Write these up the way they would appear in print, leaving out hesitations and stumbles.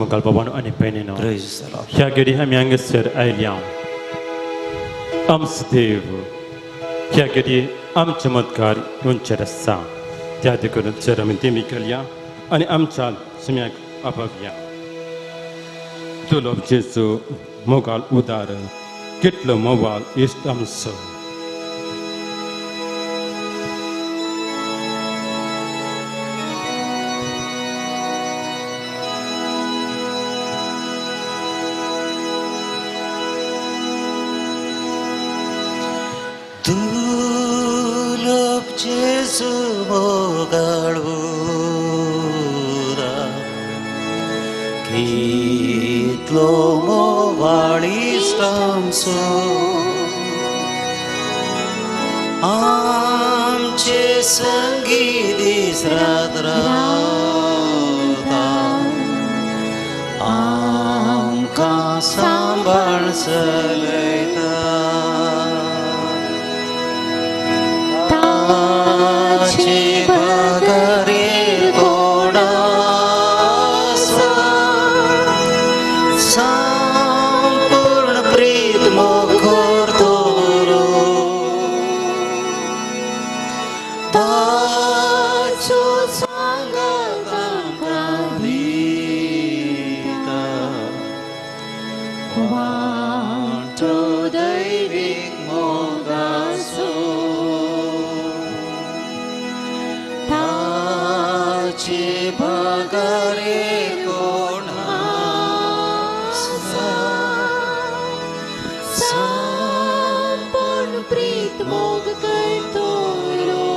Kalpawan ani penino. Praise the Lord. Hyagiri hamyangesser ailiam. Am Stev. Hyagiri am chamatkar yuncherasa. Tyadikun ceramintimikalya. Ani am chal semyak apavya. Tulob Jesu mogal udara. Kitlo mobal istamso. Tulop Jesu mogalura kitlo mo walistamso amche sangeeti sradrata amka sambal salaita bagare goda sampurna preet mokhor toro tacho sangatam kavita vanto daivik mogaso bagare kona sampurn preet mog kar toro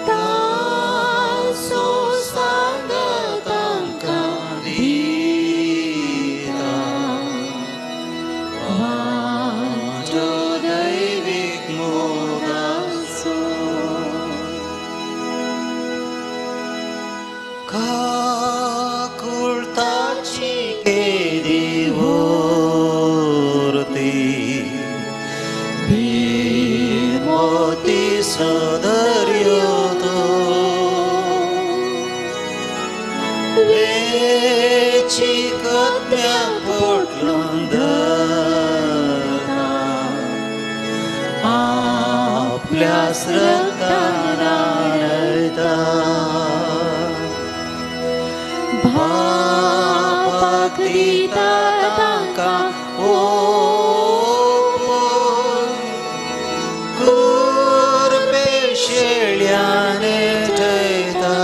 taso sangatam kavita vanto daivik mogaso Kakultachi ke divorti Birmoti sadaryoto Vechi katya potlandata Apल्या sratanarta Bhakti tanka gur peshelyane jaita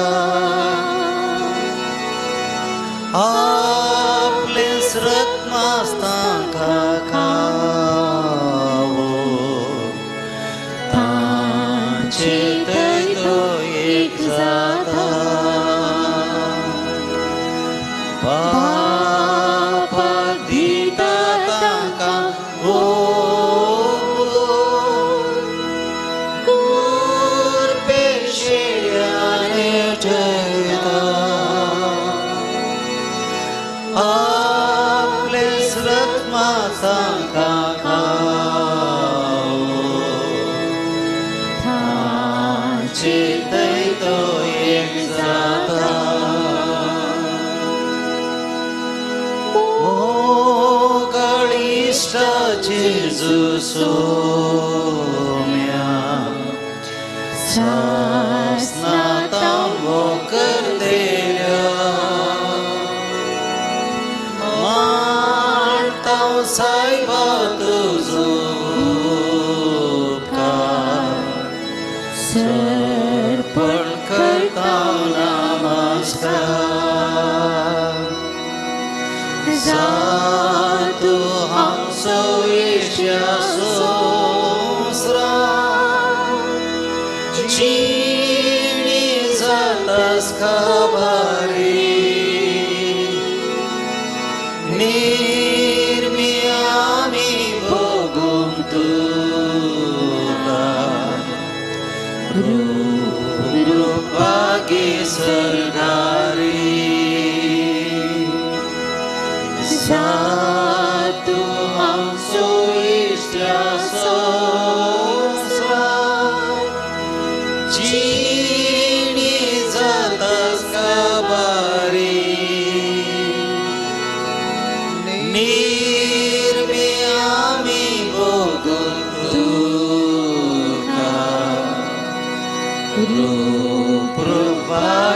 aple sratmastanka khavo tanche taito ek zata Dita tanka gur peshelyane jaita aple sratmastanka khavo tanche taito ek zata Jesus somya sasnatam vokar delya mantam saiba tuzupka sarpan karta namaskar Zatu hamso isya sosra Chini zatas kabari Nirmiyami bogum tuka Rupagi sargari Satu hamso isya sosra Chini zatas kabari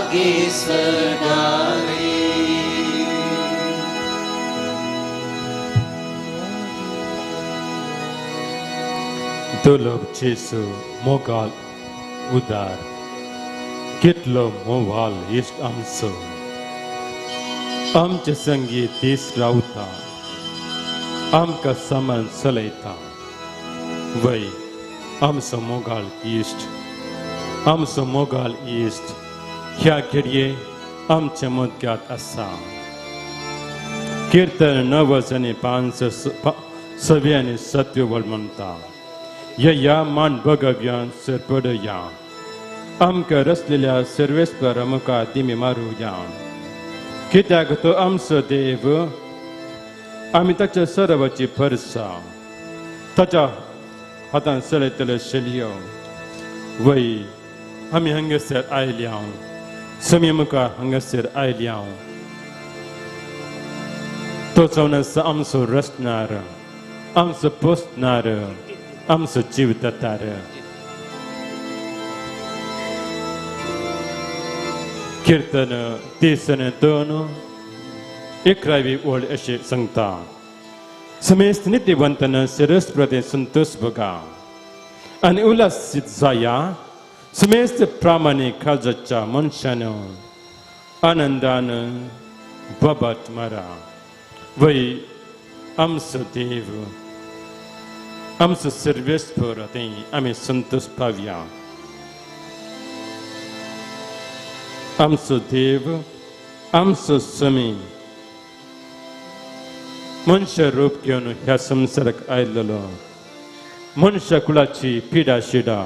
लागी स्वर्गारी दुर्लभ जेसू मोगाल उदार कितलो मोवाल इष्ट आमचो आमचे संगीत दीस रावता आमकां समान चलयता वय आमचो मोगाल इश्ट ह्या घडये आमच्या मदगांत आसा कीर्तन 9:5 म्हणटा या मान बगव्यान सरपडया आमकां रचलेल्या सर्वेस्पर मुखार दिमी मारुया कित्याक तो आमचो देव आमी ताच्या सरवाची परसा ताच्या हातान चलयतले शेलयो वय आमी हांगासर आयल्या समी मुखार हांगासर आयल्या तो जावन आसा आमचो रचणार आमचो पोसणार आमचो जीव दातार कीर्तन 32:11 ओळ अशें सांगता समेस्त नित्यवंतन सरस प्रदेश संतोष बघा आनी उल्हासीत जाया समेस्त प्रामाणीक काळजाच्या मनशान आनंदान बाबाट मारा वय आमचो देव आमचो सर्वेस्पर थंय आमी संतोष पावया आमचो देव आमचो समी मनुष्य रूप घेवन ह्या संवसाराक आयिल्लो मनुष्य कुळाची पिडा शिडा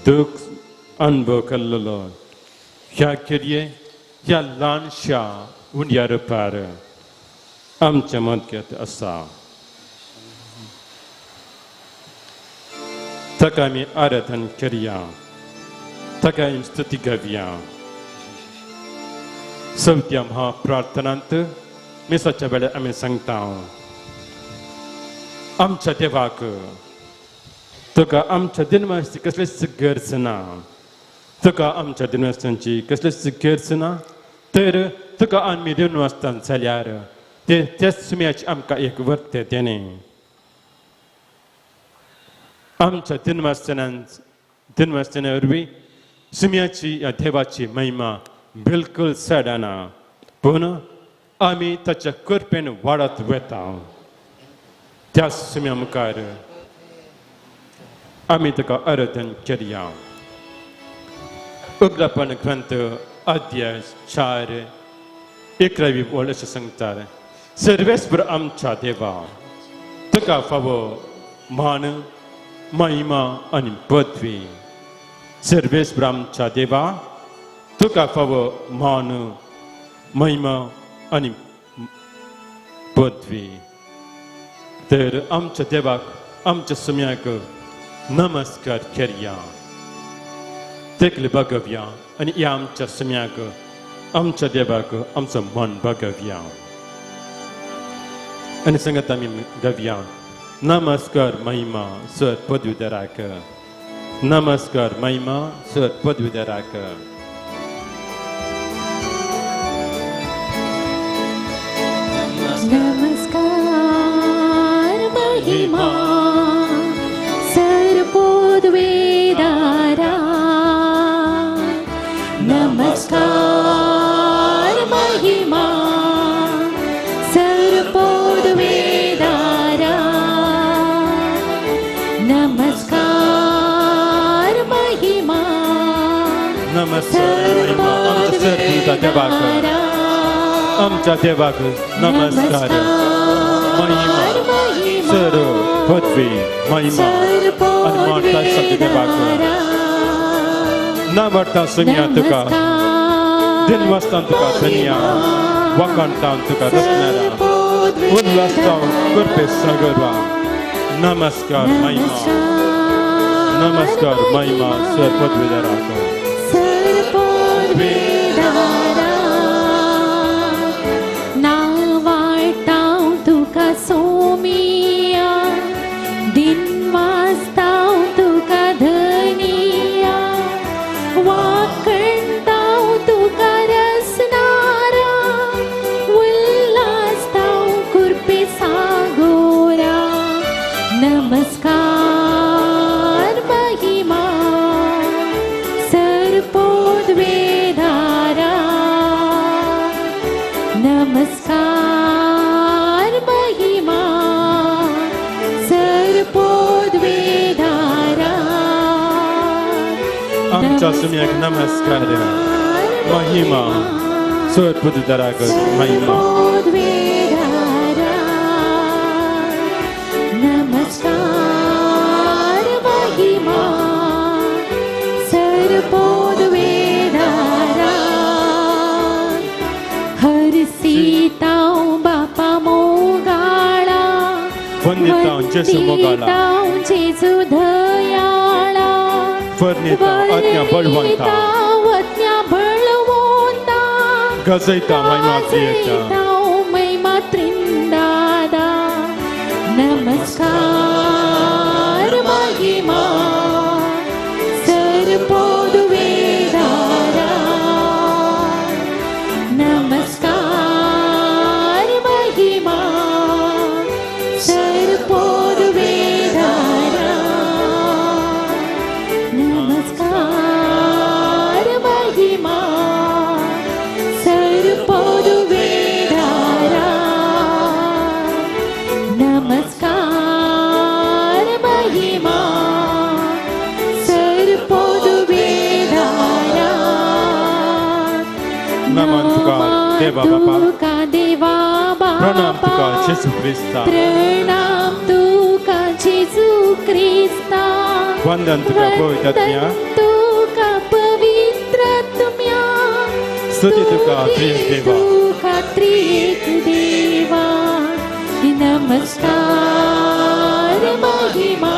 दूख अनुभव केल्लो ह्या किर्ये ह्या ल्हानशा उंड्या रुपार आमच्या मदगांत आसा ताका आमी आराधन करया ताका आमी स्तुती गावया चवथ्या महाप्रार्थनांत मिसाच्या वेळार आमी सांगता आमच्या देवाक तुका आमच्या दिनवासाची कसलीच गरज ना तुका आमच्या दिनवासांची कसलीच गरज ना तर तुका आमी दिनवासतान जाल्यार त्याच सुम्याची आमकां एक वर्त तेणे आमच्या दिनवासताना वरवीं सुम्याची या देवाची महिमा बिलकुल सडना पूण आमी ताच्या कृपेन वाडत वता त्या सुम्या मुखार आमी तुका आराधन करया उगडापण ग्रंथ अध्याय 4:11 ओळ अशें सांगता सर्वेस्पर आमच्या देवा तुका फावो मान महिमा आनी पदवी सर्वेस्पर आमच्या देवा तुका फावो मान महिमा आनी पदवी तर आमच्या देवाक आमच्या सुम्याक नमस्कार करया तेकले बगवया आनी ह्या आमच्या सुम्याक आमच्या देवाक आमचो मन बगवया आनी सांगत आमी गवया नमस्कार महिमा सर पदवीधराक नमस्कार महिमा सर पदवीधराक नमस्कार महिमा सर्वोद्वेदारा नमस्कार महिमा सर्वोद्वेदारा नमस्कार महिमा नमस्कार महिमा आमच्या देवाक नमस्कार महिमा सर पदवी महिमा आनी मानता सगळे देवाक ना वाडटा सुम्या तुका दिन वाजता तुका धन्या वाकाणटान तुका रचणारा उल्हासताव करपे सगळा नमस्कार महिमा सर पदवीधराक सोमिया दिन वाजताव तुका धनिया वाकणताव तुका सुमिया नमस्कार महिमा स्वर पुद दरागत महिमा नमस्कार महिमा सर्वोद वेदारा हर सीताओं बापा मोगाळा वंदितां जेसु मोगाळा जेसु दयाळा वर्णिता आज्ञा बळवंता गजैता महिमा प्रियता महिमा त्रिंदादा नमस्कार महिमा सर्वोद वेदारा नमस्कार महिमा सर्वोद वेदारा नमस्कार महिमा सर्वोद वेदारा नमस्कार महिमा सर्वोद वेदारा नमन तुका देवा बापा देवा प्रणाम तुका येशू ख्रिस्ता प्रणाम तुका येशू ख्रिस्ता वंदन तुका पवित्रात्म्या तुका पवित्रात्म्या स्तुती तुका त्रिएक देवा तुका त्रिएक देवा नमस्कार महिमा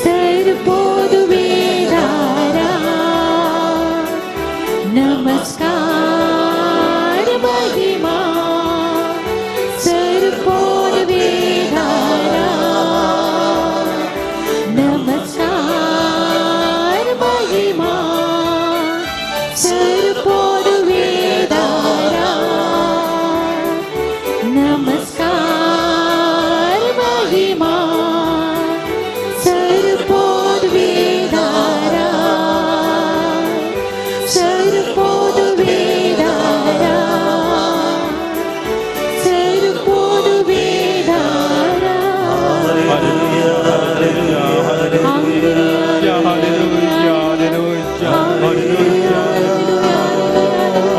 सर्वोद वेदारा नमस्कार महिमा सर्वोद वेदारा नमस्कार महिमा सर्वोद वेदारा नमस्कार महिमा सर्वोद वेदारा सर्वोद वेदारा सर्वोद वेदारा हालेलुया हालेलुया हालेलुया हालेलुया हालेलुया हालेलुया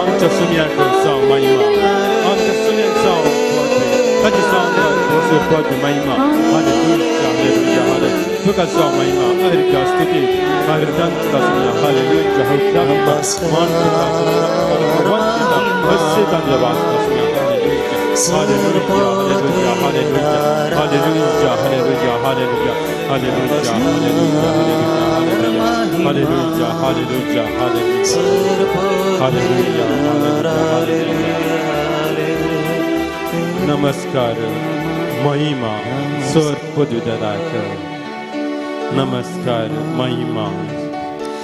आमच्या सुमियाक जावं महिमा आमच्या सुमियाक जावं ताची जावं स्वर पुद महिमा हालेलुया हालेलुया हालेलुया तुका जावं महिमा हालेलुया स्तुती हालेलुया तुका सुमिया हालेलुया हालेलुया मान तुका वंदिता वंदिता देवा सुमिया हालेलुया हालेलुया हालेलुया हालेलुया हालेलुया हालेलुया हालेलुया हालेलुया हालेलुया हालेलुया नमस्कार महिमा स्वर पदवीधराक नमस्कार महिमा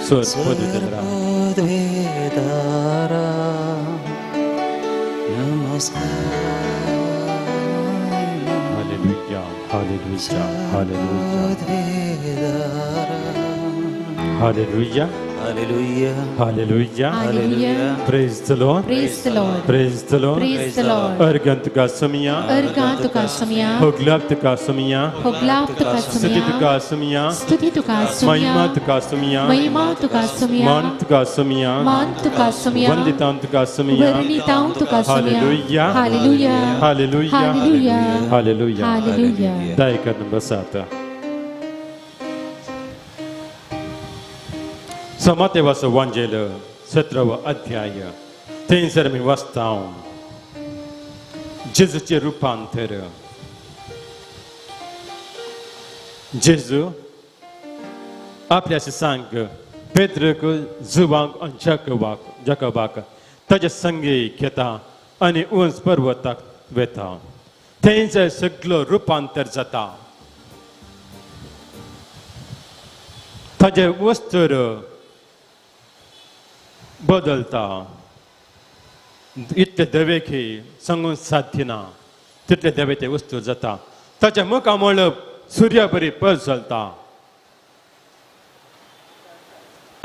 स्वर पदवीधराक वेदारा हालेलुया हालेलुया हालेलुया हालेलुया Hallelujah. Hallelujah. Hallelujah. Praise the Lord. Praise the Lord. Praise the Lord. Praise the Lord. Argantuka samia. Argantuka samya. Hoglaptuka samia. Hoglaptuka Stitutuka samya. samia. Stitutuka samya. Mahimatuka samia. Mahimatuka samya. Mantuka samia. Mantuka samya. Vanditantuka samia. Varnitantuka samya. Hallelujah. Hallelujah. Hallelujah. Hallelujah. Hallelujah. Hallelujah. Daikan basata. समातेवास Evangelho, 17वा अध्याय 3मी वाचतां जेजूचे रुपांतर जेजू आपल्या शिष्यांक पेद्रक जुवांक आनी जाकोबाक ताचे संगे घेता आनी उंच पर्वताक वेता थंयसर सगळो रुपांतर जाता ताचे वस्त्र बदलता इतले देवेकी सांगून साध्य ना तितले देवे ते वस्तू जाता ताच्या मुखा मळप सूर्या बरी पळ चलता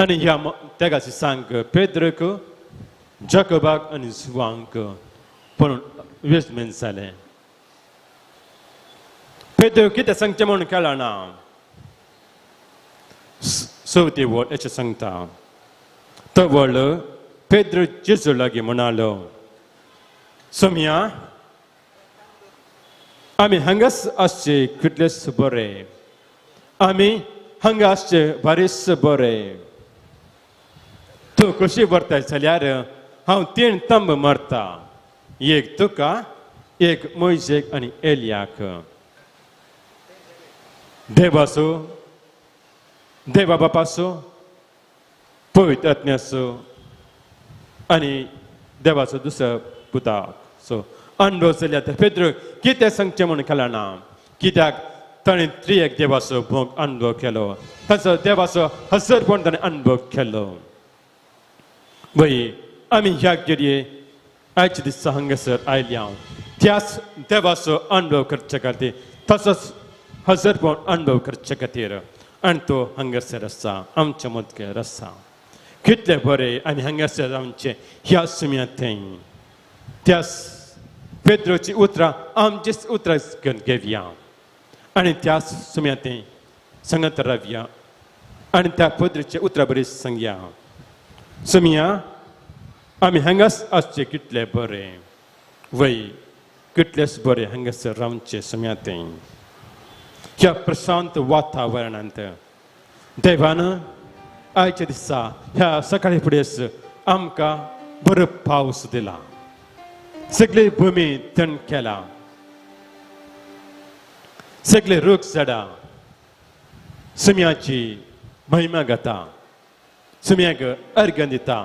आनी ह्या तेगा सांग पेद्रक जाकोबाक आनी जुवांक पळोवन वेसमेन जालें पेद्र कितें सांगचें म्हूण केला ना सो ते वॉल एच सांगता तो वॉल पेद्रो जेजू लागीं म्हणालो सोम्या आमी हांगाच आसचे कितलेच बरे आमी हांगा आसचे बरेच बरे तूं कशी व्हरता जाल्यार हांव 3 तंब मारता एक तुका एक मोइशेक आनी एलियाक देवाचो देवा बापाचो पवित्र आत्म्याचो आनी देवाचो दुसरो पुताक सो अनुभव जाल्यार पेद्रो कितें सांगचें म्हूण कळना कित्याक ताणें त्रियेक देवाचो भोग अनुभव केलो ताचो देवाचो हजरपण ताणें अनुभव केलो वय आमी ह्या घडये आयच्या दिसा हांगासर आयल्या त्याच देवाचो अनुभव करचे खातीर तसोच हजरपण अनुभव करचे खातीर आनी तो हांगासर आसा आमच्या मदकेर आसा कितले बरे आनी हांगासर आमचे ह्या सुम्यात त्या पेद्रोची उतरां आमचीच उतरां घेवया आनी त्या सुम्यात सांगत रावया आनी त्या पेद्रोचे उतरां बरी सांगया सुम्या आमी हांगाच आसचे कितले बरे वय कितलेच बरे हांगासर रावचे सुम्यात ह्या प्रशांत वातावरणांत देवान आयच्या दिसा ह्या सकाळी फुडें आमकां बरो पावस दिला सगळे भूमी थंड केला सगळे रूख झाडां सुम्याची महिमा गाता सुम्याक अर्घ दिता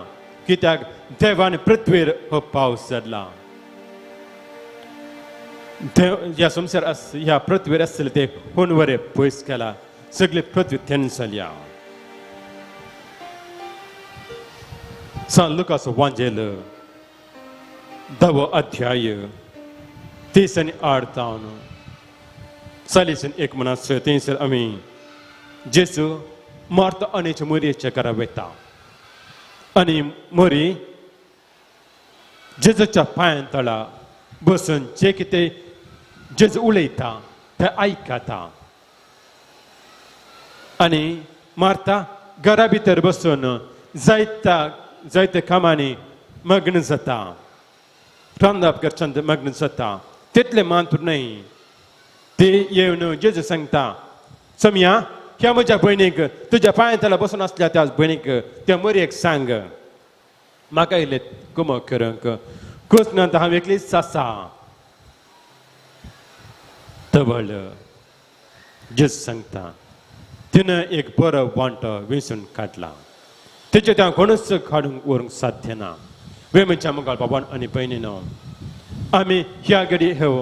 कित्याक देवान पृथ्वीर हो पावस धाडला ह्या संवसार ह्या पृथ्वीर आसले ते हून वरें पयस केला सगळे पृथ्वी थंड जाल्या San Lucas Vangelo, 10 अध्याय 30 आणि 8 सालीसन एक मनास तेंसर आमी जेसू मार्ता आनी मोरयेच्या घरा वयता आनी मोरी जेजूच्या पांयां तळा बसून जे कितें जेजू उलयता तें आयकता आनी मार्ता घरा भितर बसून जायते कामांनी मग्न जाता रांदप करच्यांत मग्न जाता तितले मात्र न्हय ती येवन जेजू सांगता सोम्या ह्या म्हज्या भयणीक तुज्या पांयां तळा बसून आसल्या त्या भयणीक त्या मोरयेक सांग म्हाका इल्लें कुमक करूंक कुसनांत हांव एकलीच आसा तवळ जेजू सांगता तिनं एक बरो वांटो वेंचून काडला तेचे त्या कोणूच काडूंक व्हरूंक साध्य ना वे म्हणजे मुखार बाबान आनी भयणीनो आमी ह्या घडी ह्यो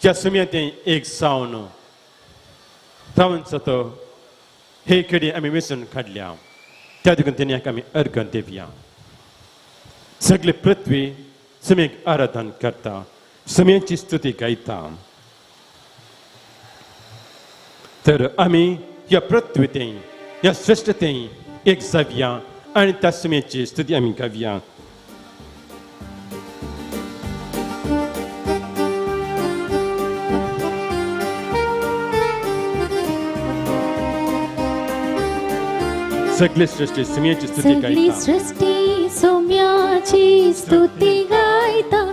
ह्या सुम्यात एक जावन रावन तो हे घडी आमी वेंचून काडल्या त्या देखून तेणी आमी अर्घ दिवया सगळे पृथ्वी सुम्याक आराधन करता सुम्याची स्तुती गायता तर आमी ह्या पृथ्वी ह्या सृश्टीते एक जावया आनी त्या सुम्याची स्तुती आमी गावया सगळी सृष्टी सुम्याची स्तुती सगळी गायता सृष्टी सौम्याची स्तुती गायता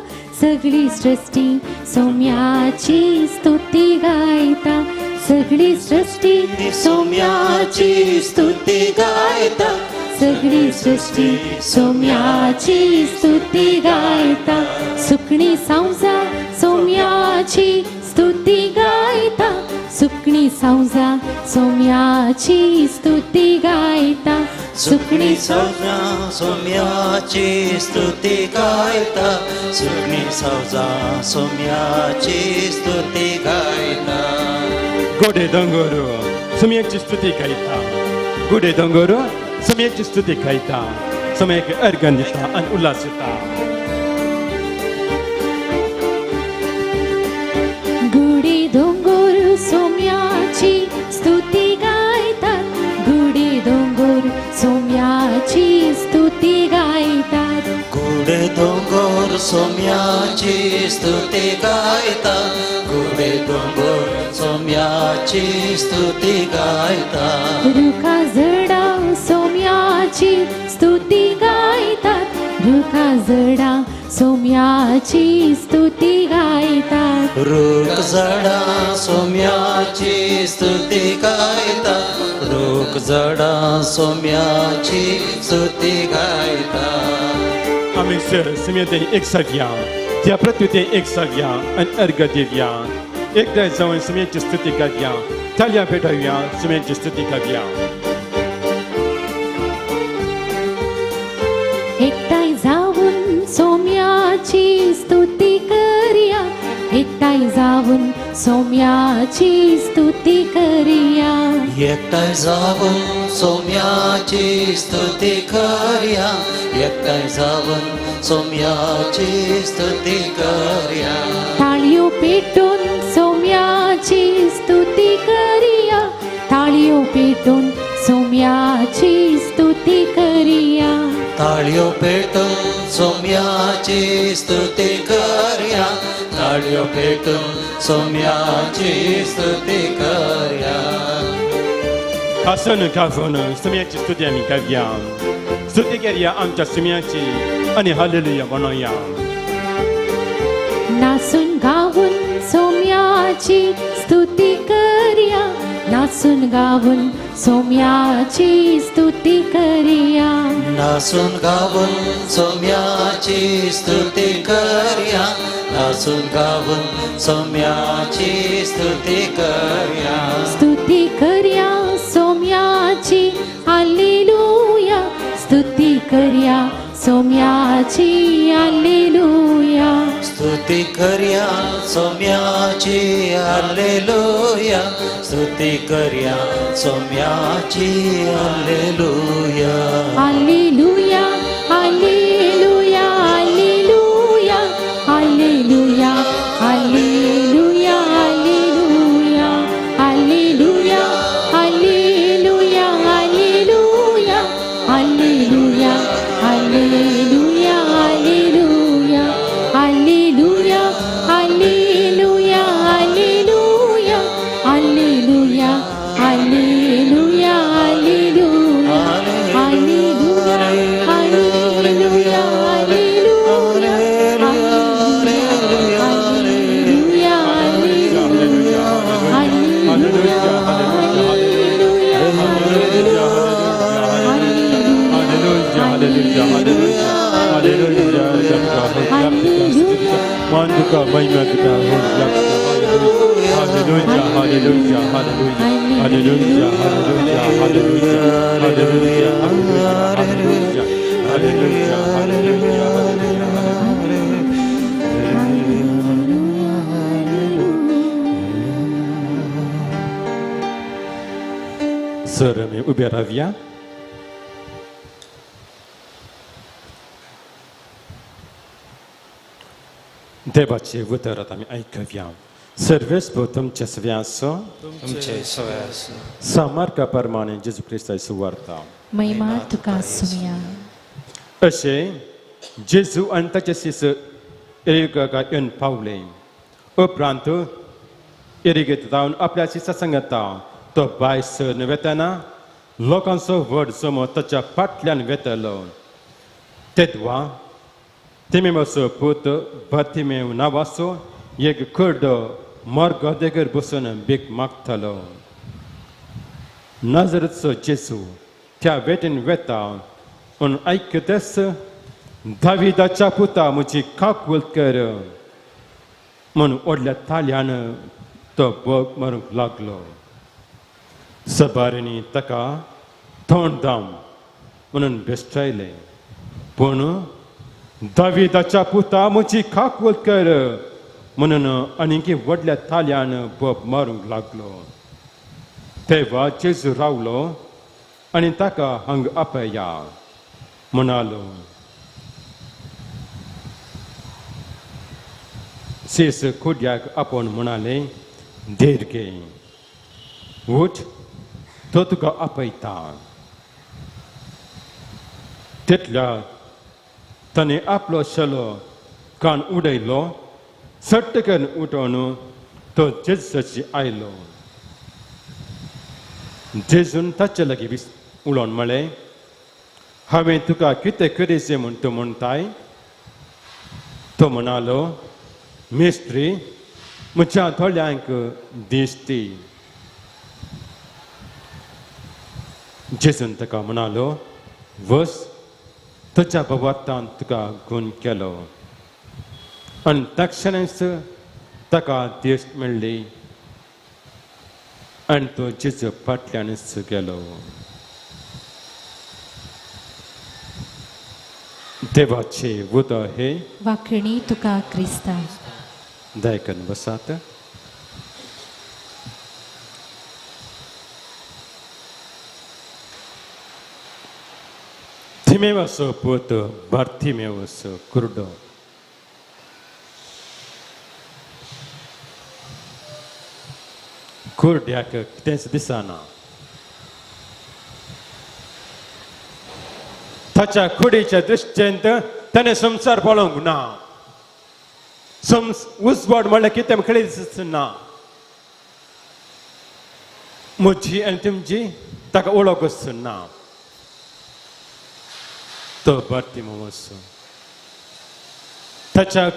सगळी सृष्टी सौम्याची स्तुती गायता सगळी सृष्टी सौम्याची स्तुती गायता सगळी सृष्टी सौम्याची स्तुती गायता सुकणी सांजा सौम्याची स्तुती गायता सुकणी सांजा सौम्याची स्तुती गायता सुकणी सौजा सौम्याची स्तुती गायता सुकणी सौजा सौम्याची स्तुती गायता गोडे दोंगोर सुम्याची स्तुती गायता गोडे दोंगोर सुम्याची स्तुती गायता सुम्याक अर्घ दिता आनी उल्हासिता गुडी दोंगोर सौम्याची स्तुती गायतात गुडी दोंगोर सौम्याची स्तुती गायतात गुडे दोंगोर सौम्याची स्तुती गायता गुडे दोंगोर सौम्याची स्तुती गायतात रुखा जडा सौम्याची स्तुती गायतात रुखा जडा सौम्याची स्तुती गायतात रूख झाडा सौम्याची स्तुती गायतात रूख झाडा सौम्याची स्तुती गायतात आम्ही सर समिती एक सव्या त्या प्रत्युते एक सव्या आणि अर्घ देव्या एकदा जाऊन समितीची स्तुती करूया थाल्या पेटवूया समितीची स्तुती करूया एकटाय जाऊन सौम्याची स्तुती करूया एकटाय जाऊन सौम्याची स्तुती करूया एकटाय जाऊन सौम्याची स्तुती करूया एकटाय जाऊन सौम्याची स्तुती करूया थाळियो पेटून सौम्याची स्तुती करूया थाळियो पेटून सौम्याची स्तुती करूया ताळ्यो पेटून सौम्याची स्तुती करूया ताळ्यो पेटून सौम्याची स्तुती करूया हसन खासून समितीची स्तुती आम्ही करूया स्तुती करूया आमच्या समितीची आणि हालेलुया म्हणूया नाचून गाऊन सौम्याची स्तुती करूया नाचून गाऊन सौम्याची स्तुती करूया नाचून गाऊन सौम्याची स्तुती करूया नाचून गाऊन सौम्याची स्तुती करूया स्तुती करूया सौम्याची हालेलुया स्तुती करूया सौम्याची हालेलुया स्तुती करूया सौम्याची हालेलुया स्तुती करूया सौम्याची हालेलुया हालेलुया हालेलुया हालेलुया हालेलुया हालेलुया हालेलुया हालेलुया हालेलुया हालेलुया हालेलुया हालेलुया हालेलुया हालेलुया हालेलुया हालेलुया हालेलुया हालेलुया हालेलुया Manduka Maimaka Hallelujah Hallelujah Hallelujah Hallelujah Hallelujah Hallelujah Hallelujah Hallelujah Hallelujah Sir, mi ubię rawia. Debacie wytarata mi aikawia. Serwis po तुमच्या सव्यासो तुमचे सोयास सामार्का परमाने जेजू ख्रिस्ता सुवार्ता महिमा तुका सुनिया अशे जेजू आणि त्याचे शिष्य एरिका येऊन पावले उपरांत एरिगेत जाऊन आपल्या शिष्यासंगता तो बायस वेताना लोकांचो वड समोर त्याच्या फाटल्यान वेतलो तेदवा तिमेवसो पूत बातिमेव नावाचो एक खर्ड मार्ग देगर बसून भीक मागतलो नाजरतचो जेजू त्या वेटेन वेता पण ऐकतेस दाविदाच्या पुता म्हजी काकूल कर म्हणून ओडल्या ताल्यान तो बोग मारूंक लागलो सबारिनी ताका तोंड दाम म्हणून बेश्टायले पूण दाविदाच्या पुता म्हजी काकूल कर म्हणून आनीक व्हडल्या ताल्यान बोब मारूंक लागलो तेव्हा जेजू रावलो आनी ताका हांग आपया म्हणालो शेस खुड्याक आपोवन म्हणाले धीर घे उठ तो तुका आपयता तितल्या ताणें आपलो शेलो कान उडयलो सट्ट करून उठोवन तो जेजूची आयलो जेजून ताचे लागीं उलोवन म्हळें हांवें तुका कितें करीचें म्हूण तूं म्हणटाय तो म्हणालो मेस्त्री म्हज्या दोळ्यांक दिश्टी जेजून ताका म्हणालो वच तुज्या बाबातान तुका खून केलो आनी तक्षणच ताका दिश्ट मेळ्ळी आनी तो जेजू फाटल्यानच गेलो देवाचे उद हे वाखणी तुका क्रिस्ता दयकन बसात Timewas puto Bartimeus kurdo kurdiak tens disana tacha kudicha dristent tane samsar polong na usbod mala kitem khalisna muji antimji taka ologusna तो Bartimeus ताच्या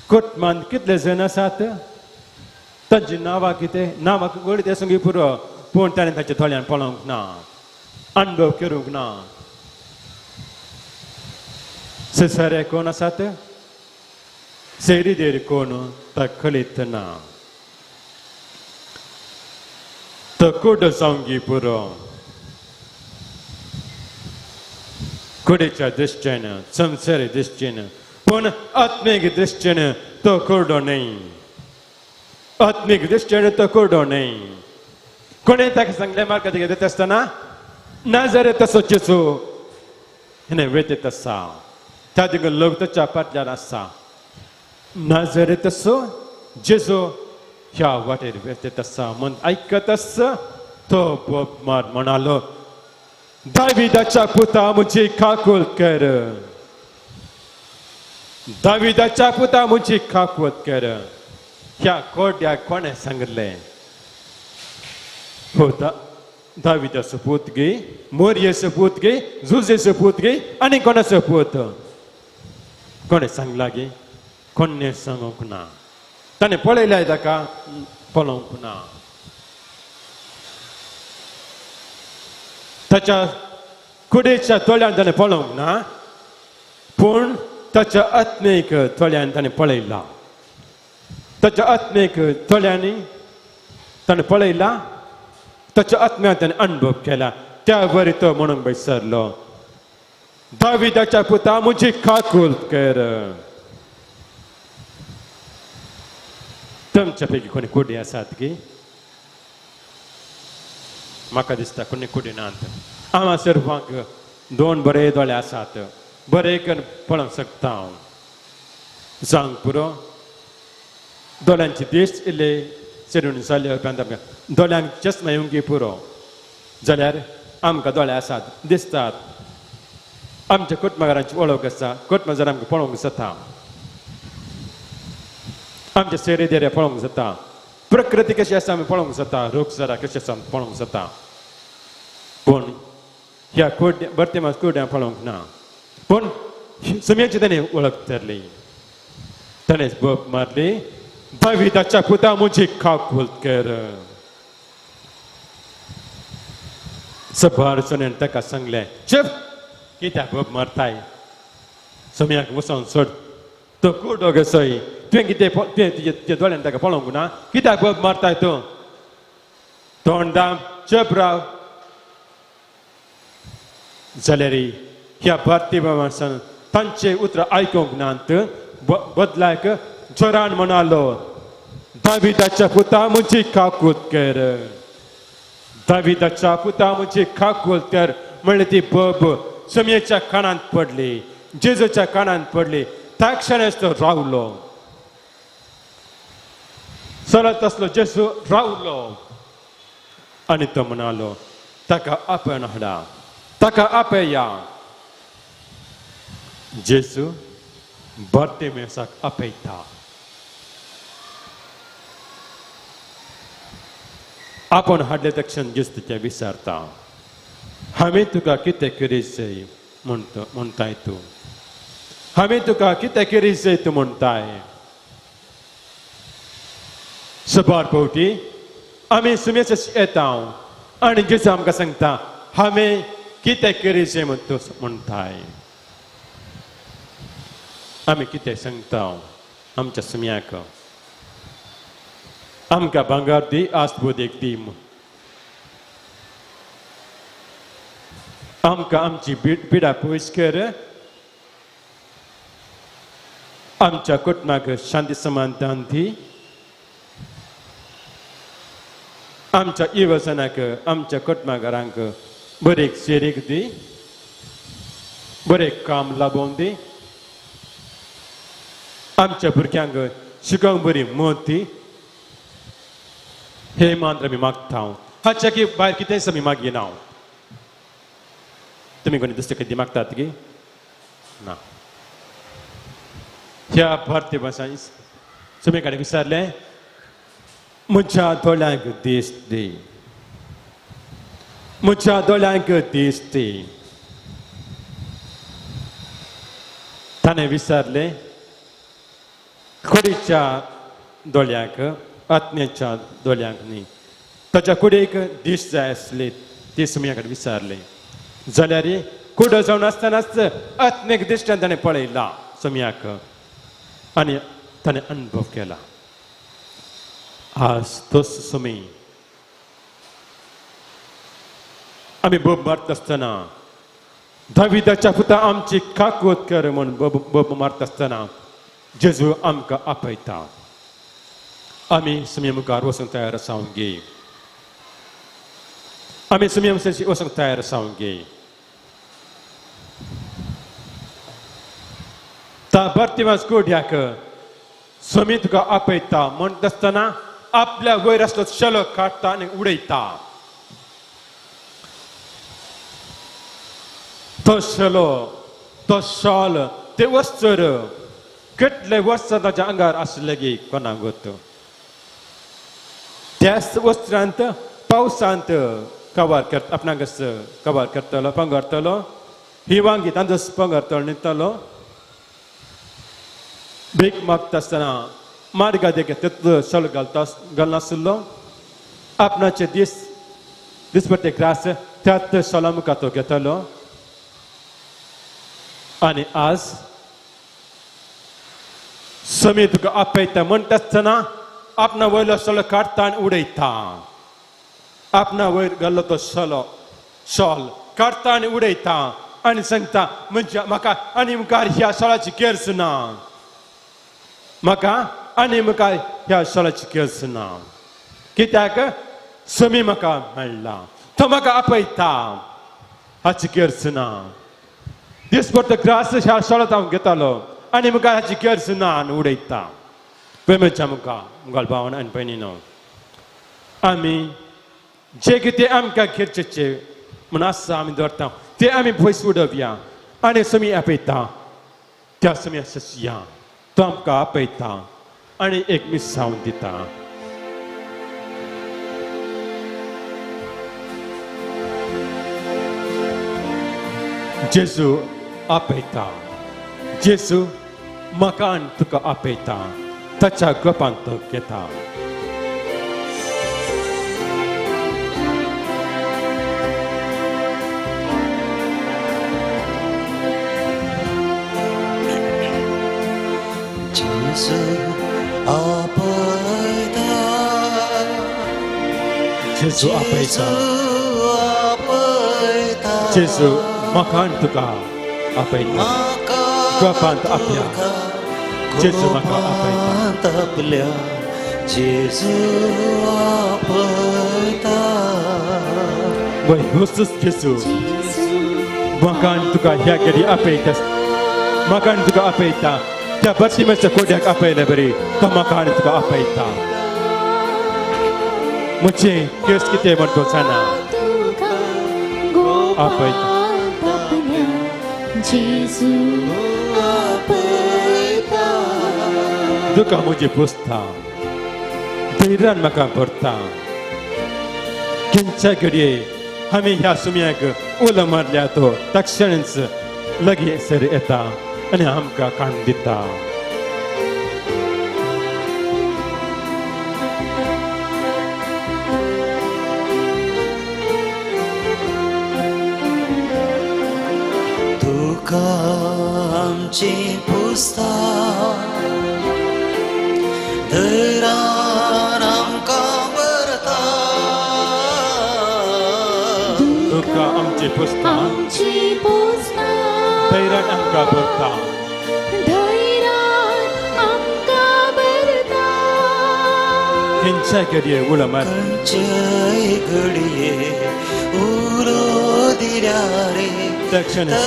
कुटमान कितले जाण आसात तांची नांवां कितें नांवां गोडी ते संगी पुरो पूण ताणें ताच्या थोड्यान पळोवंक ना अनुभव करूंक ना सेसारे कोण आसात सेरीदेर कोण ताका कळीत ना तो कुड संगी पुरो कुडीच्या दृश्टीन संसारी दृश्टीन पूण आत्मीक दृश्टीन तो कुर्डो न्ही आत्मीक दृश्टीन तो कुर्डो न्ही कोणें ताका सांगलें मार्ग घेत आसतना नाजारेत तसो जेजू हिणें वेतीत आसा त्या देखून लोक ताच्या फाटल्यान आसा नाजारेत तसो जेजू ह्या वाटेर वेतीत आसा म्हूण आयकत आसा तो बोब मार म्हणालो दाविदाच्या पुता मुझी खाकुल कर दाविदाच्या पुता मुझी खाकुल कर ह्या कोड्या कोणे सांगलें हो दाविदाचो पूत गे मोरयेचो पूत गे झुजेचो पूत गे आनी कोणाचो पूत कोणे सांगला गे कोणे सांगूंक ना ताणें पळयल्यार ताका पळोवंक ना ताच्या कुडीच्या तोळ्यान ताणें पळोवंक ना पूण ताच्या आत्मीक तोळ्यान ताणें पळयला ताच्या आत्मीक तोळ्यांनी ताणें पळयला ताच्या आत्म्यान ताणें अनुभव केला त्या वरी तो म्हणून विसरलो दाविदाच्या पुता मुझी खाकुल कर तुमच्या पैकी कोणी कुडी आसात की म्हाका दिसता कोणी कुडी नात हांव सर्वांक दोन बरे दोळे आसात बरे करून पळोवंक शकता हांव सांग पुरो दोळ्यांची दिश्ट इल्ले सेरून जाले उपरांत आमकां दोळ्यांक चश्मा येवंक पुरो जाल्यार आमकां दोळे आसात दिसतात आमच्या कुटुंबाकारांची वळख आसा कुटुंब जर आमकां पळोवंक जाता आमचे सेरेदेरे पळोवंक जाता प्रकृती कशी आसा आमी पळोवंक जाता रोग जरा कशें आसा पळोवंक जाता पूण ह्या बर्तिमेस कुड्यां पळोवंक ना पूण समयाची ताणें वळख धरली ताणें बोब मारली दाविदाच्या पुता मुझी खाकुल कर सभार सोनेन ताका सांगलें चप कित्याक बोब मारताय समयाक वचोन सोड तो कुडो गसय तुवें कितें तुजे दोळ्यान ताका पळोवंक ना कित्याक बोब मारताय तूं तोंडाम चप राव जाल्यार ह्या बार्तिमेसान तांचे उतर आयकूंक नात बदलाक जोरान म्हणालो दाविदाच्या पुता मुझी खाकुल कर दाविदाच्या पुता मुझी खाकुल कर म्हणले ती बोब समयेच्या कानांत पडली जेजूच्या कानांत पडली त्या क्षणीच तो रावलो चलत असलो जेजू रावलो आनी तो म्हणालो ताका आपण हाडा ताका आपया जेजू बार्तिमेसाक आपयता आपण हाडले ते क्षण जिस्तीच्या विसरता हांवें तुका कितें करीचें म्हणटाय तूं हांवें तुका कितें करीचें तूं म्हणटाय सबार फावटी आमी सुमेच येता आनी जेजू आमकां सांगता हांवें कितें करीचें म्हूण तूं म्हणटाय आमी कितें सांगता आमच्या सुम्याक आमकां भांगर दी आस्पोदेक दी आमकां आमची पिडा पयस कर आमच्या कुटुंबाक शांती समाधान दी आमच्या इवसनाक आमच्या कुटुंबाकारांक बरें शेरीक दी बरें काम लाबोवन दी आमच्या भुरग्यांक शिकोवंक बरी मत दी हे मात्र आमी मागता हाच्या की भायर कितेंच आमी मागिना तुमी कोणी दुसरें कितें मागतात की ना ह्या भारतीय भाशांत सुमे कडेन विचारलें म्हज्या दोळ्यांक दीस दी म्हज्या दोळ्यांक दीस दी ताणें विचारलें कुडीच्या दोळ्यांक आत्म्याच्या दोळ्यांक न्ही ताच्या कुडीक दीस जाय आसले ते सुमया कडेन विचारलें जाल्यार कुडो जावन आसतनाच आत्मेक दिश्ट्यान ताणें पळयला सुमयाक आनी ताणें अनुभव केला आज तोच सुमी आमी बोब मारता आसतना दाविदाच्या पुता आमची काकूत कर म्हूण बोब मारता आसतना जेजू आमकां आपयता आमी सुमया मुखार वचूंक तयार आसांक गे आमी सुमया वचूंक तयार आसांक गे ता बार्तिमास कोड्याक सुमी तुका आपयता म्हणटा आसतना आपल्या वयर आसलो शेलो काडटा आनी उडयता तो शेलो तो शॉल ते वस्त्र कितले वर्सां ताच्या आंगार आसले गे कोणाक गोत त्याच वस्त्रांत पावसांत कवर करता आपणाक कवर करतलो पंगरतलो हिवांगी तांदूस पंगरतलो न्हिदतलो भीक मागता आसतना मार्गा देगेर तितलो शॉल घालनासलो आपणाचे दिसपट्टे ग्रास त्याच शॉला मुखार तो घेतलो आनी आज सुमी तुका आपयता म्हणटा आसतना आपणा वयलो शॉल काडटा आनी उडयता आपणा वयर घाल्लो तो शॉल काडटा आनी उडयता आनी सांगता म्हणजे म्हाका आनी मुखार ह्या शॉलाची गरज ना म्हाका आनी मुखार ह्या शॉलाची गरज ना कित्याक सुमी म्हाका मेळ्ळा तो म्हाका आपयता हाची गरज ना दिसभर ग्रास ह्या शॉलांत हांव घेतालो आनी मुखार हाची गरज ना आनी उडयता प्रेमाच्या मुखार भावना आनी भयणीनो आमी जे कितें आमकां गरजेचें म्हूण आसा आमी धरता तें आमी पयस उडोवया आनी सुमी आपयता त्या सुमी या तो आमकां आपयता आनी एक मिसांव दिता जेजू आपयता जेजू म्हाका आनी तुका आपयता ताच्या गोपांत तो घेता जेजू आपयता जेजू म्हाका आनी तुका आपयता गोपांत आपल्या जेजू म्हाका आपयता जेजू आपयता वय होसूच जेजू म्हाका आनी तुका ह्या घडी आपयता म्हाका आनी तुका आपयता त्या बार्तिमाच्या कोड्याक आपयले बरी तो म्हाका आनी तुका आपयता म्हजे केस कितें म्हण तो जाणा आपयता तुका म्हजी पुसता धैर्यान म्हाका भरता खंयच्या घडये आमी ह्या सुम्याक उलो मारल्या तो तक्षणच लगेसर येता आनी आमकां काण दिता. तुका आमची पुस्ता धरान आमकां भरता. तुका आमची पुस्ता आमची पोसता धैर्यान आमकां भरता. धैर्यान आमकां भरता. खंयच्या घडये उलो मार खंयच्याय घडये उलो दिल्या रे तक्षणच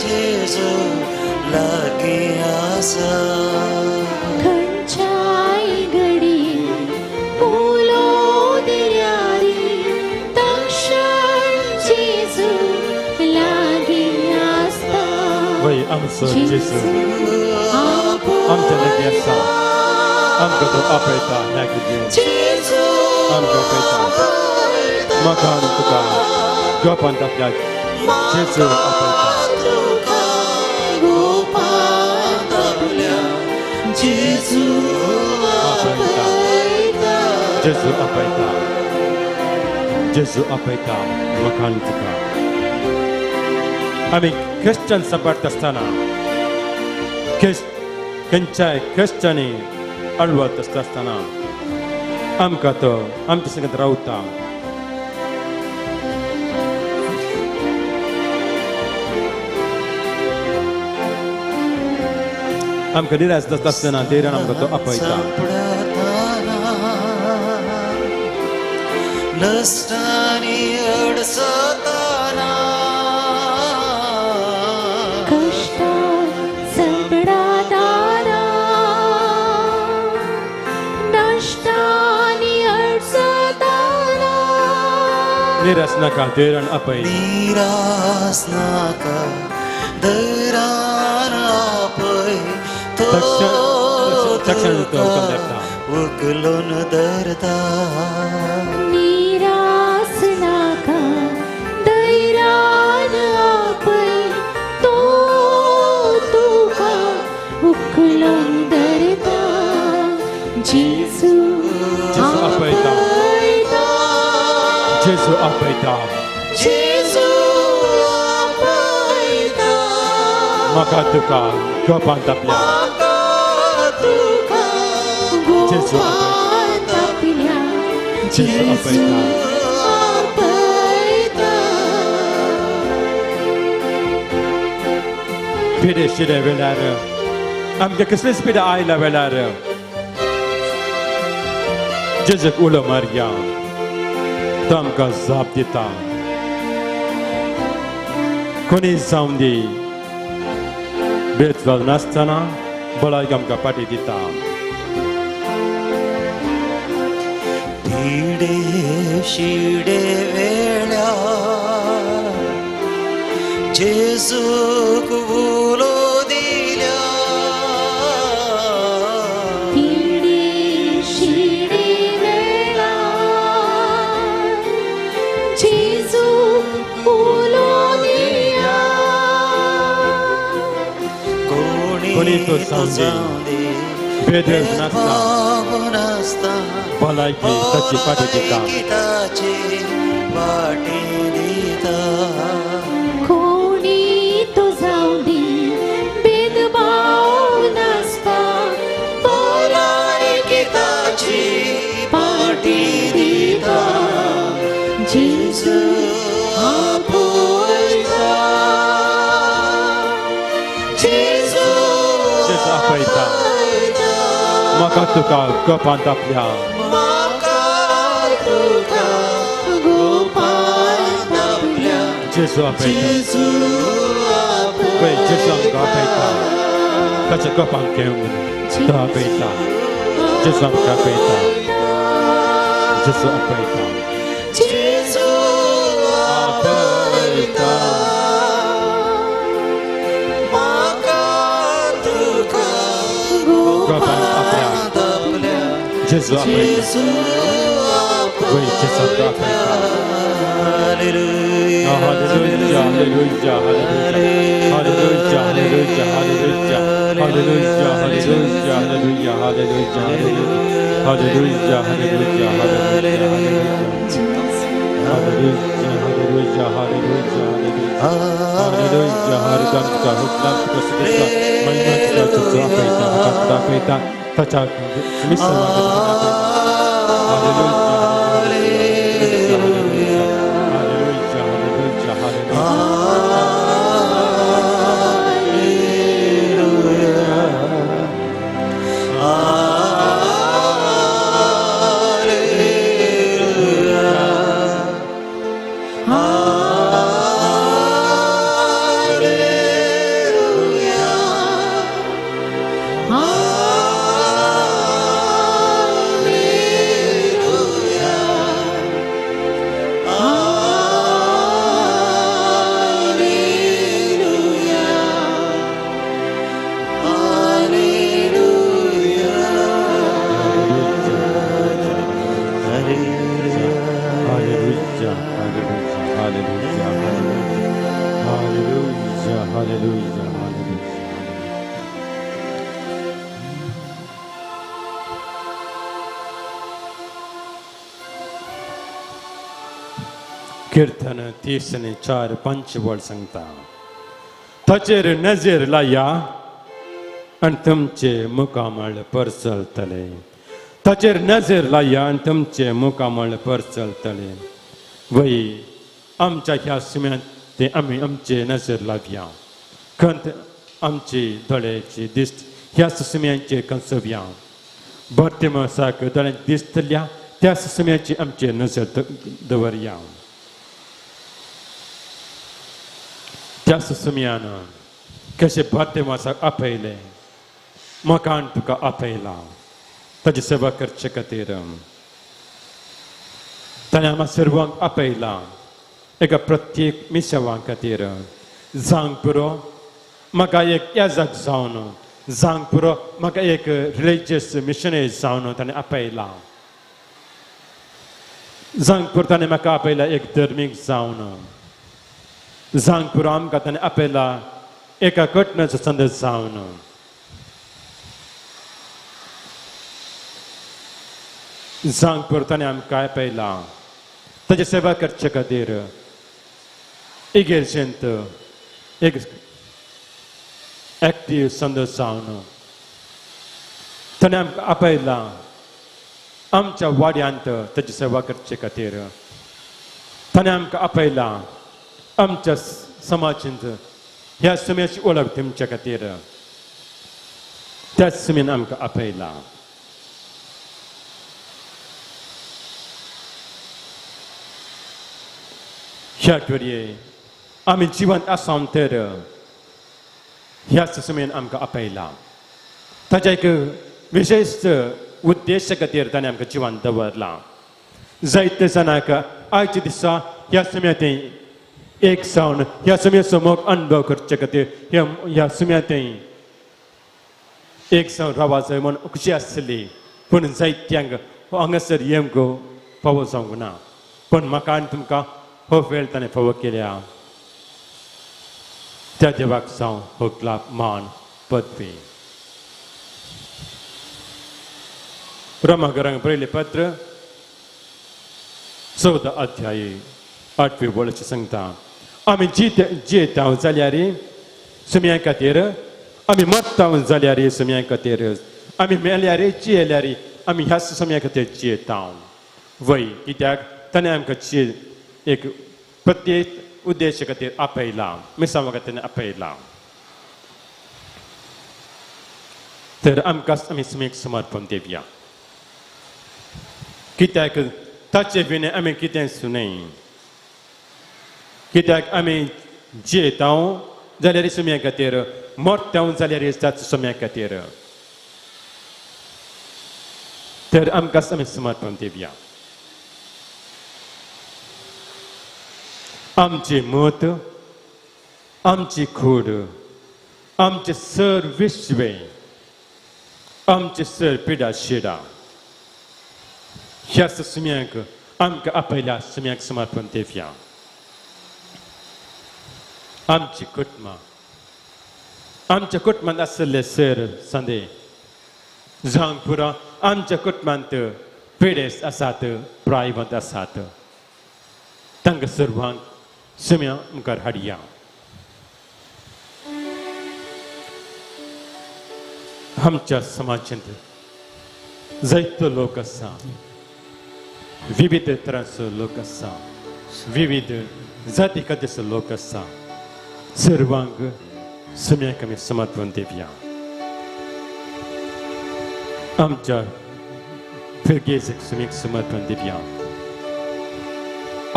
जेजू लागीं आसा. खंयच्याय घडये उलो दिल्या रे तक्षण जेजू लागीं आसता. वय आमचो जेजू आमच्या लागीं आसा. आमकां तो आपयता ह्या घडयेन जेजू आमकां आपयता. म्हाका आनी तुका गोपांत आपल्या जेजू आपयता. जेजू आपयता. जेजू आपयता. जेजू आपयता म्हाका आनी तुका. आमी क्रिश्चन सांबाळटा आसतना खंयच्याय क्रिश्चनी अडवत आसतना आमकां तो आमचे संगत रावता. आमकां निराश जाता आसतना धैर्यान आमकां तो आपयता. नसतानी अडसताना कष्टात संकटातारा नष्टानी अडसताना निराश नाका धैर्यान आपय. निराश नाका धैर्यान आपय. तक्षण तो हुकम देता. उकलून धरता. निराश नाका धैर्यान आपय. तो तुका उखलून धरता. जेजू आपयता. जेजू आपयता. जेजू आपयता. म्हाका तुका गोपांत आपल्या जेजू आपल्या. जेजू आपयता. पिडे शिडे वेळार आमकां कसलीच पिडा आयल्या वेळार जेजूक उलो मारया. तो आमकां जाप दिता. कोणी जावन दी भेदभाव नासतना बळायक आमकां पाटी दिता. पिडे शिडे वेळा जेजूक उलो दिल्या. पिडे शिडे वेळा जेजू उलो दिल्या. कोणी तो जावन दी भेदभाव नासता भलायकी ताची पाटी दिता. ताची पाटी दिता. कोणी तो जावं दी भेदभाव नासता. भलायकी ताची पाटी दिता. जेजू आपयता. जेजू जेजू आपयता. म्हाका तुका गोपांत आपल्या जेजू आपयता. पळय जेजू आमकां आपयता. ताच्या गोपांत घेवन तो आपयता. जेजू आमकां आपयता. जेजू आपयता. जेजू आपयता. म्हाका तुका गोपांत आपल्या जेजू आपयता. जेजू आपयता. वही जैसा प्रार्थना हालेलुया हालेलुया हालेलुया हालेलुया हालेलुया हालेलुया हालेलुया हालेलुया हालेलुया हालेलुया हालेलुया हालेलुया हालेलुया हर दान का हुक्म का सिद्ध महिमा का चुचा पैदा करता पैदा तचा मिसल हालेलुया हालेलुया हालेलुया हालेलुया कीर्तन 30:4-5 वर्ड सांगता ताचेर नजर लाया आनी तुमचे मुखामळ परसलतले ताचेर नजर लाया आनी तुमचे मुखामळ परसलतले वही आमच्या ह्या सुम्यांत ते आमी आमचे नजर लावया खंत आमची दोळ्याची दिश्ट ह्या सुम्यांचेर कंसवया बर्तिमसाक दोळ्याक दिसतल्या त्या सुम्याची आमचे नजर दवरया त्या सुम्यान कशें बर्तिमसाक आपयले मकान तुका आपयला ताची सेवा करचे खातीर ताणें आम्हा सर्वांक आपयला एका प्रत्येक मिसेवा खातीर जांग पुरो म्हाका एक येजाक जावन जांग पुरो म्हाका एक रिलिजियस मिशनरी जावन ताणें आपयला जांग पुरो ताणें म्हाका आपयला एक धर्मीक जावन जांग पुरो आमकां ताणें आपयला एका घटनेचो संदेश जावन जांग पुरो ताणें आमकां आपयला ताची सेवा करचे खातीर इगर्जेंत एक एक्टीव संदेश जावन ताणें आमकां आपयला आमच्या वाड्यांत ताची सेवा करचे खातीर ताणें आमकां आपयला आमच्या समाजांत ह्या सुम्याची ओळख दिवचे खातीर त्याच सुम्यान आमकां आपयला ह्या आठवड्ये आमी जिवंत आसा तर ह्या सुम्यान आमकां आपयला ताच्या एक विशेष उद्देश खातीर ताणें आमकां जिवंत दवरला जायते जाणांक आयच्या दिसा ह्या सुम्यात एक जावन ह्या सुम्याचो मोग अनुभव करचे खातीर ह्या सुम्यात एक जावन रावा जाय म्हूण खुशी आसली पूण जायत्यांक हांगासर येवंक फावो जावंक ना पूण म्हाका आनी तुमकां हो वेळ ताणें फावो केल्या त्या देवाक जावं हो क्लाप मान पदवी रोमाकारांक बरयलें पत्र 14 अध्याय 8 वळेचें सांगता आमी जियेता जाल्यार सुम्यां खातीर आमी मरता जाल्यार सुम्यां खातीर आमी मेल्यार जियेल्यार आमी ह्या सुम्यां खातीर जियेता वय कित्याक ताणें आमकां एक प्रत्येक उद्देश खातीर आपयला मिसावा खातीर आपयला तर आमकांच आमी सुम्याक समर्पण दिवया कित्याक ताचे विणे आमी कितें सुनय कित्याक आमी जियेता जाल्यार सुम्या खातीर मरता जाल्यार ताच्या सुम्या खातीर तर आमकांच आमी समर्पण दिवया आमचे मत आमची खूड आमचे सर विश्वे आमचे सर पिडा शिडा ह्या सुम्याक आमकां आपयल्या सुम्याक समर्पण दिवया. आमची कुटुंबां आमच्या कुटुंबांत आशिल्ले सर संदे जावंक पुरो आमच्या कुटुंबांत पिडेस्त आसात, प्रायवंत आसात, तांकां सर्वांक सुम्या मुखार हाडया. आमच्या समाजांत जायतो लोक आसा, विविध तरांचो लोक आसा, विविध जाती खातीरचो लोक आसा. सर्वांक सुम्याक आमी समर्पण दिवया. आमच्या भुरग्याक सुम्याक समर्पण दिवया.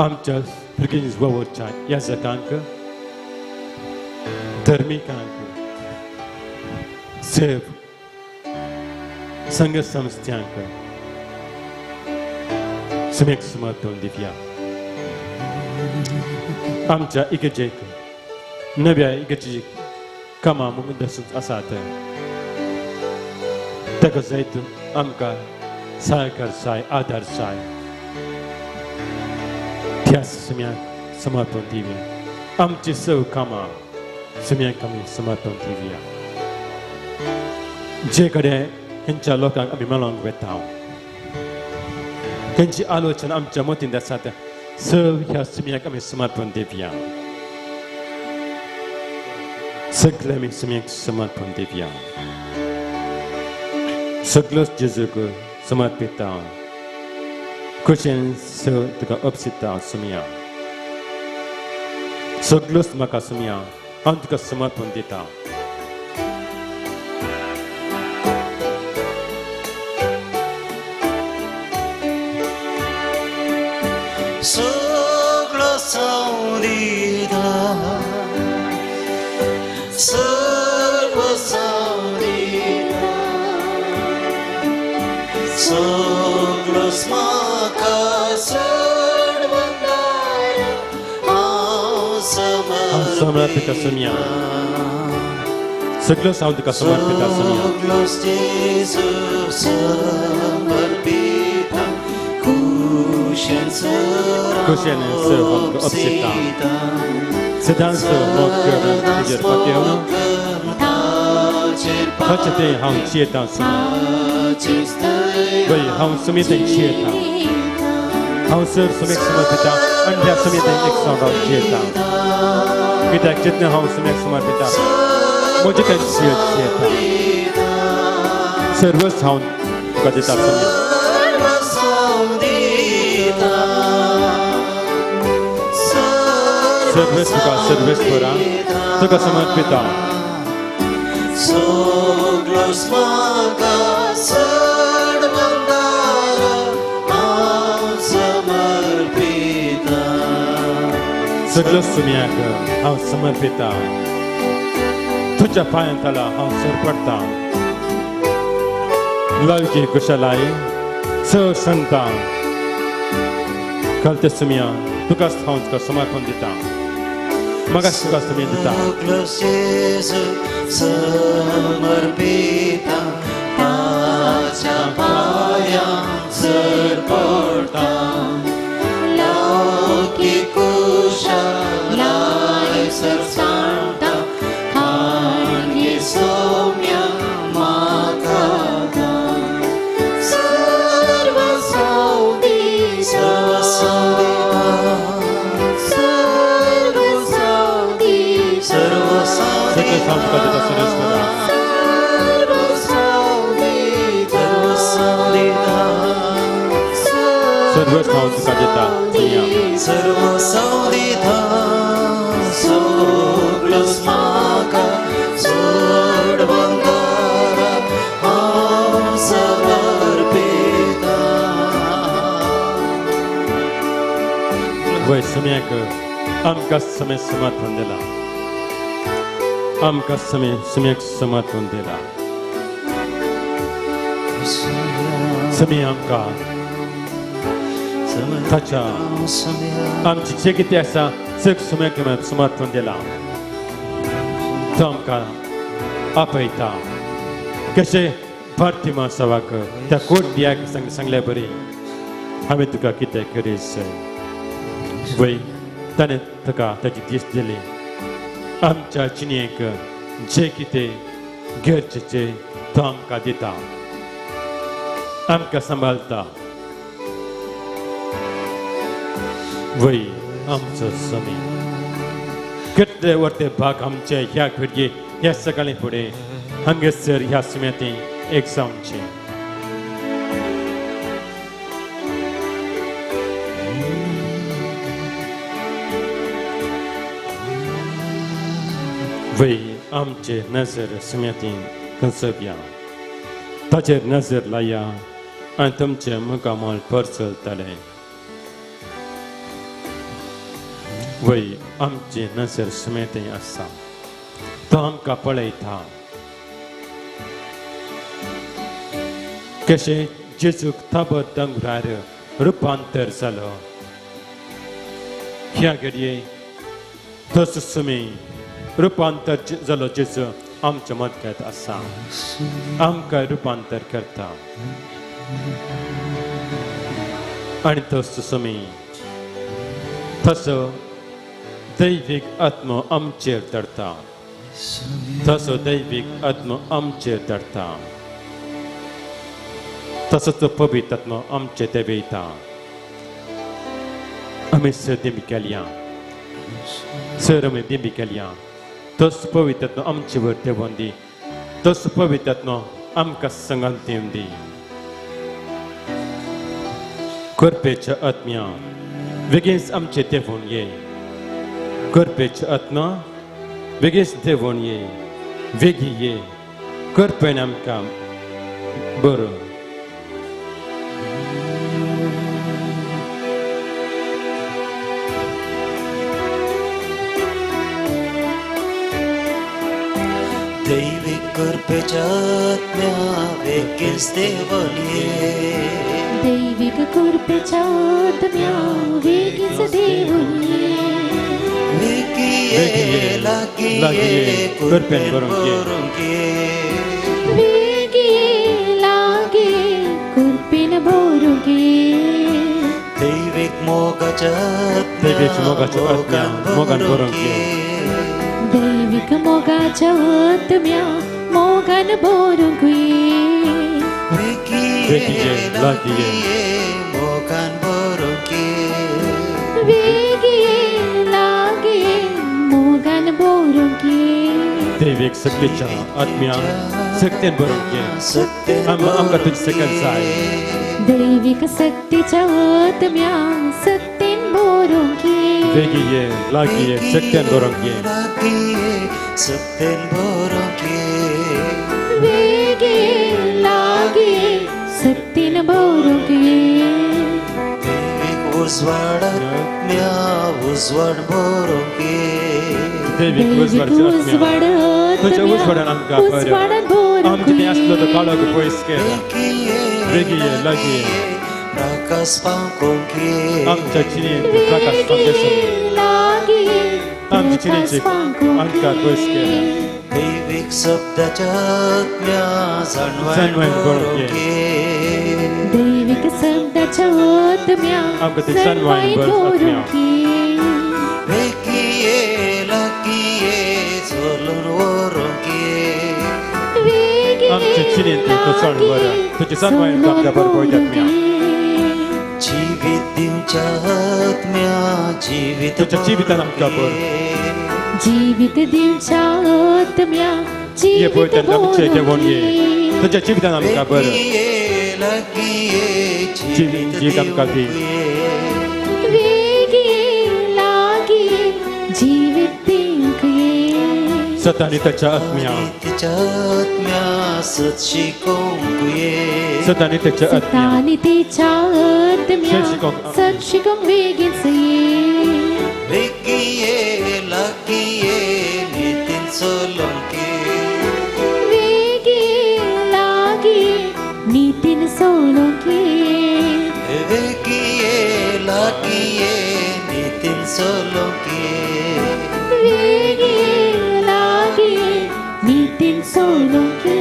आमच्या भुरग्यांनी वावरच्या याजकांक, धर्मिकांक, सेव संघ संस्थांक सुम्याक समर्पण दिवया. आमच्या इगर्जेक नव्या इगर्जेक कामां मुद्दसूच आसात, ताका जायतो आमकां सहकार जाय, आदार जाय. त्या सुम्याक समर्पण दिवया. आमची सगळीं कामां सुम्याक आमी समर्पण दिवया. जे कडेन खंयच्या लोकांक आमी मेळोंक वेता, खंयची आलोचना आमच्या मतींत आसात, ह्या सुम्याक आमी समर्पण दिवया. सगळे आमी सुम्याक समर्पण दिवया. सगळोच जेजूक समर्पिता. खुशेन तुका अपसिता सुम्या. सगळोच म्हाका सुम्या, हांव तुका समर्पण दिता. सगळं सावरिदा, सर्व सावरिदा, सगळंच म्हाका सोडवंदार हांव समर्पिता सुम्या. सगळोच हांव तुका समर्पिता सुम्या. सगळंच जेजू समर्पिता. खुशेन खुशेन आमकां अपसिता. सदांच मोग करून तुजेर पातयेवन ताचे तें हांव चेता सुम्या. वय हांव सुमितें चेता. हांव सर सुम्याक समर्पिता आनी त्या सुमितें एक सांग हांव चेता. कित्याक जितलें हांव सुम्याक समर्पिता म्हजें तें चेता. सर्वच हांव तुका दिता सुम्या. सर्वेस तुका सर्वेस बरा तुका समर्पिता. सगळंच म्हाका सोडवंदार हांव समर्पिता. सगळं सुम्याक हांव समर्पिता. तुज्या पांयांतला हांव सरपडटा. लवकी कुशलाय स संता कळते सुम्या तुकाच हांव तुका समर्पण दिता. म्हाका तुका सुम्या दिता. सगळंच जेजू समर्पिता. ताच्या पांयांत सरपडटा. लौकीक कुशलाय सरसाणटा. खाणगी सोम्या म्हाका दा. सर्व सावदी सर्व सावदी सर्व सावदी सर्व सावदी सगळं हांव तुका दिता सुरेश बरा. सर्व सावदी सर्व सावदी सर्वच हांव तुका दिता सुम्या. सर्व सावदी सगळंच म्हाका सोडवंदार हांव समर्पिता. वय सुम्याक आमकां समय समर्पण दिला. आमकां समय सुम्याक समर्पण दिला. समय आमकां ताच्या आमची जे कितें आसा सगळें सुम्याक समर्पण दिला. तो आमकां आपयता. कशें भारती महासभाक त्या कोट दियाक सांगलें बरी आम्ही तुका कितें करीसय वय ताणें तुका ताची दीस दिली आमच्या जिणेक जे कितें गरजेचें तो आमकां दिता आमकां सांबाळटा वय आमचो स्वामी कितले वर्ते भाग आमचे ह्या घडये ह्या सकाळी फुडें हांगासर ह्या सुम्याती एक जावचे वय आमचे नजर सुम्याती कंसोवया ताचेर नजर लाया आनी तुमचे मुखामोल परचलतले वय आमची नजर सुमेते आसा तो आमकां पळयता कशें जेजूक ताबो दोंगरार रुपांतर जालो ह्या घडये तसो सुमी रुपांतर जालो जेजू आमच्या मदगत आसा आमकां रुपांतर करता आनी तसो सुमी तसो दैविक आत्मो आमचेर धरता तसो दैविक आत्मो आमचेर धरता तसो तो पवित्र आत्मो आमचे देवयता आमी दिमी केल्या सर आमी दिमी केल्या तसो पवित्र आत्मो आमचे वर देवून दी तसो पवित्र आत्मो आमकां संगती दी कृपेच्या आत्म्या बेगीन आमचे देवून ये कृपेचे आत्मा बेगीन देवून ये वेगी ये कृपेन आमकां बरो दैविक कृपेच्या आत्म्या बेगीन देवून ये दैविक कृपेच्या आत्म्या वेगीच देवून ये लागिये कृपेन बरोंग वेगी लागे कृपेन भरूंक ये दैविक मोगाच्या आत्म्या मोगान भरूंक ये दैविक मोगाच्या आत्म्या मोगान भरूंक ये वेगिये लागिये मोगान भरूंक ये वेगी लागे मोगान भरूंक ये दैविक शक्तीच्या आत्म्या शक्तीन भरूंक ये आमकां तुजी सकल जाय दैविक शक्तीच्या आत्म्या शक्तीन भरूंक ये वेगी ये लागी ये शक्तीन भरूंक ये सत्तेन भरूंक ये वेगी लागे शक्तीन भरूंक ये दैविक उजवाड आत्म्या उजवाड भरूंक ये दैविक उजवाड तुझ्या उजवाडान आमकां बरें आमचे आसलो तो काळोख पयस केला वेगी ये लागी ये प्रकाश पावूंक ये आमच्या जिणेंत प्रकाश पावचे आमच्या जिणेची आमकां पयस केला दैविक शब्दाच्या आत्म्या जाणवायन भरूंक ये दैविक शब्दाच्या आत्म्या आमकां ती जाणवायन भरूंक वेगिये लागिये चलून व्हरूंक ये आमच्या जिणेंत तो चड बरें तुजी जाणवायन आमकां बरें पळयतात जीवित दिवच्या आत्म्या जीवित तुझ्या जिवितान आमकां बरें जीवित दिवच्या आत्म्या ये जीवित पळयतात आमचे देवून ये भरूंक तुझ्या जिवितान आमकां बरें लागिये जीवित आमकां दी वेगी लागे जीवित दिवंक ये सतानी ताच्या आत्म्या तिच्या आत्म्या सत शिकोवंक ये सतानी ताच्या आत्म्या सतानी तिच्या आत्म्या सत शिकोवंक बेगीनच ये वेगिये लागिये नितीन चलोवंक ये वेगी लागे नितीन सोडूंक ये वेगिये लागिये नितीन चलोवंक ये वेगी लागे नितीन सोडूंक ये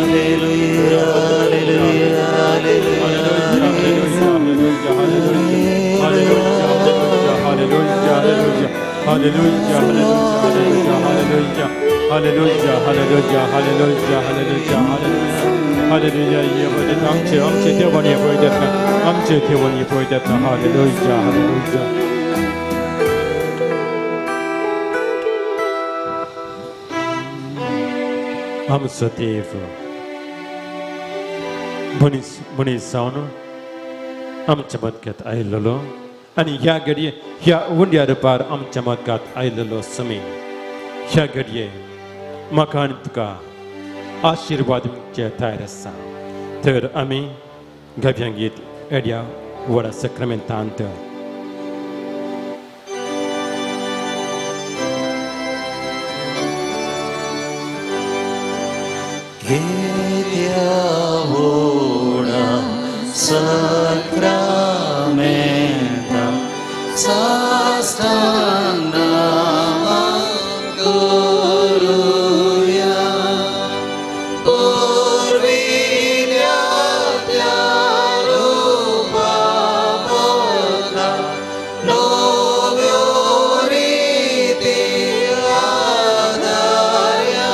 हालेलुया हालेलुया हालेलुया Hallelujah, hallelujah, hallelujah, hallelujah, hallelujah, hallelujah, hallelujah, hallelujah, hallelujah. 예배는 암체 대원이 보이됐다. 암체 대원이 보이됐다. Hallelujah, hallelujah. 암스티브 Muni saunu am chamatkat ailolo ani ya gadiye ya wundiya par am chamatkat ailolo sami ya gadiye makan tuka आशीर्वाद चेताय रसा ter ami gabyangit edia wara sacramentante Ora sacramenta sastana manguruya urvilya rupa moda novioriti adarya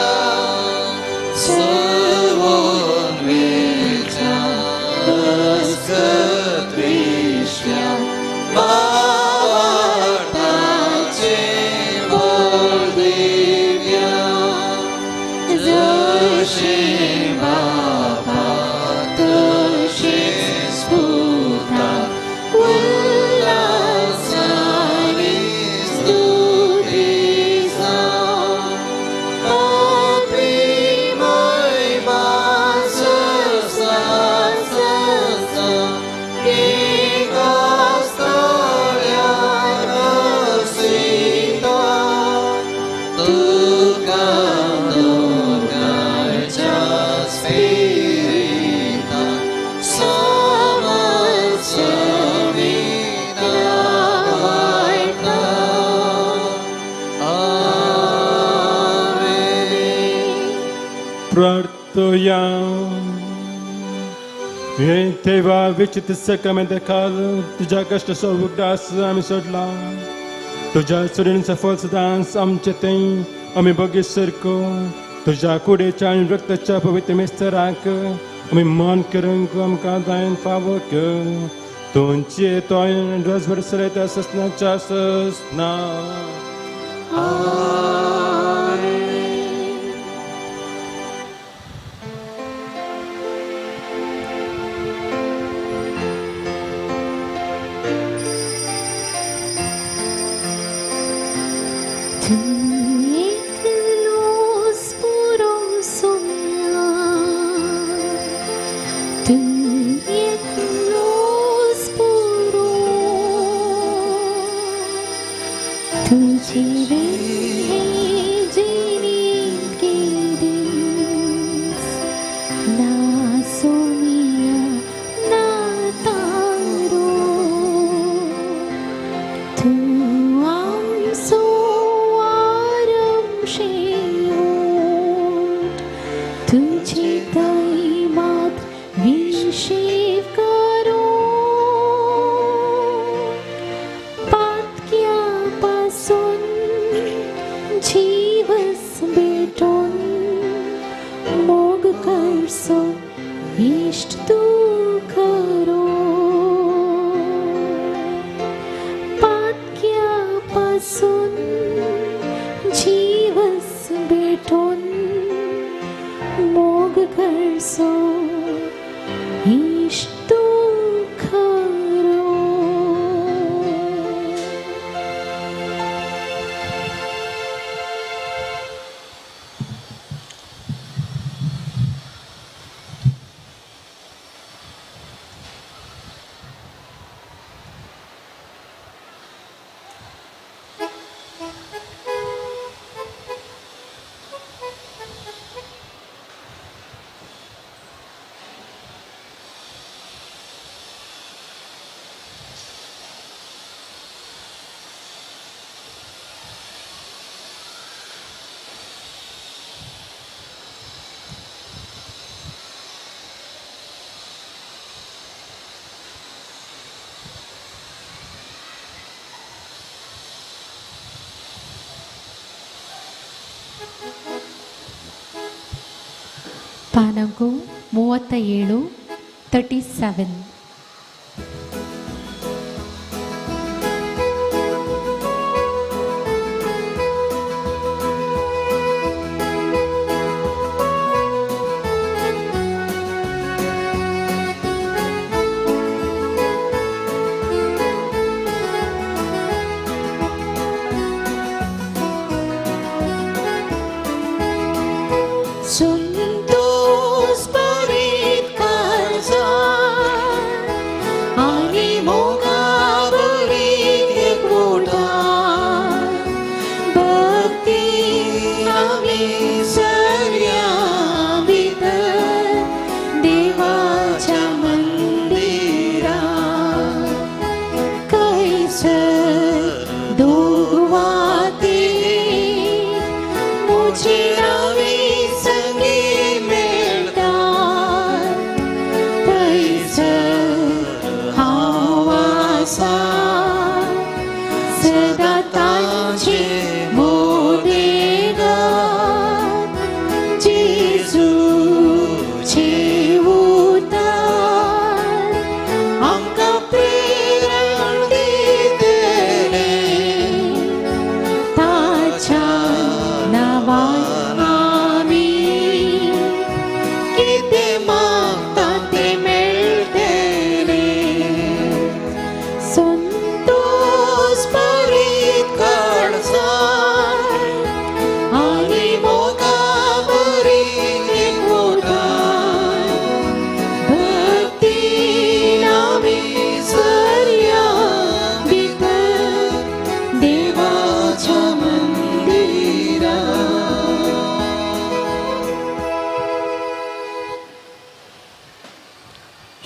Teva vichit sacrament kal tuja kashta sovugdas ami sodla tuja surin safol sadans am chetain ami bagisarko tuja kude chan rakta cha pavitra mestarak ami man karang am kadain favok tunche toin rasvarsareta sasna chasna ಪಾನಂಕು 37 37.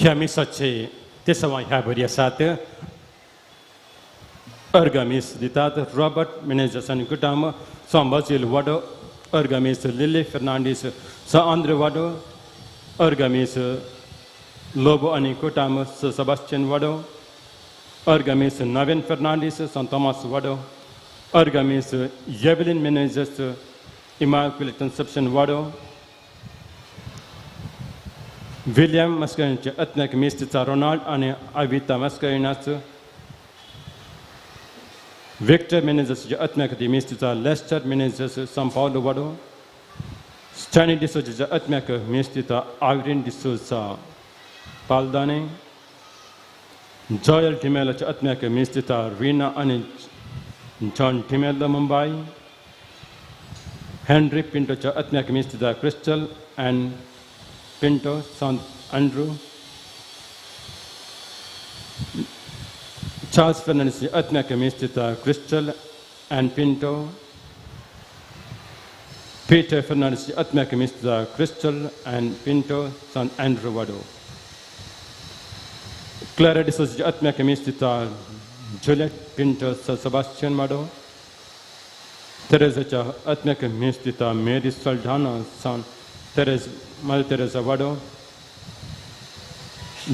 ह्या मिसाचे ते सवा ह्या बरी आसात अर्गामीस दितात रॉबर्ट मेनेजर्सन कुटाम सांबाजील वाडो अर्गामीस लिली फर्नांडीस आंद्रे वाडो अर्गामीस लोबो आणि कुटाम सेबास्टियन वाडो अर्गामीस नवीन फर्नांडीस थॉमस वाडो अर्गामीस येवलिन मेनेजर्स इमॅक्युलेट कन्सेप्शन वाडो विलियम मस्करीनचे अत्नक मिस्टिचा रोनाल्ड आणि आविता मस्करीनाचं विक्टर मेनेजर्सचे अत्नक मिस्टिचा लेस्टर मेनेजर्स सांपावलो वाडो स्टॅनी डिसोजा अत्नक मिस्टिचा आग्रीन डिसोजा पालदाने जॉयल टिमेलाचे अत्नक मिस्टिचा रीना आणि जॉन टिमेला मुंबई हेनरी पिंटोच्या अत्नक मिस्टिचा Crystal and Pinto, St. Andrew, Charles Fernandez, Atmaka Mistita, Crystal and Pinto, Peter Fernandez, Atmaka Mistita, Crystal and Pinto, St. Andrew Wado, Clara de Souza, Atmaka Mistita, Juliet Pinto, Sebastian Wado, Teresa Atmaka Mistita, Mary Saldana, St. Mal Teresa Wado,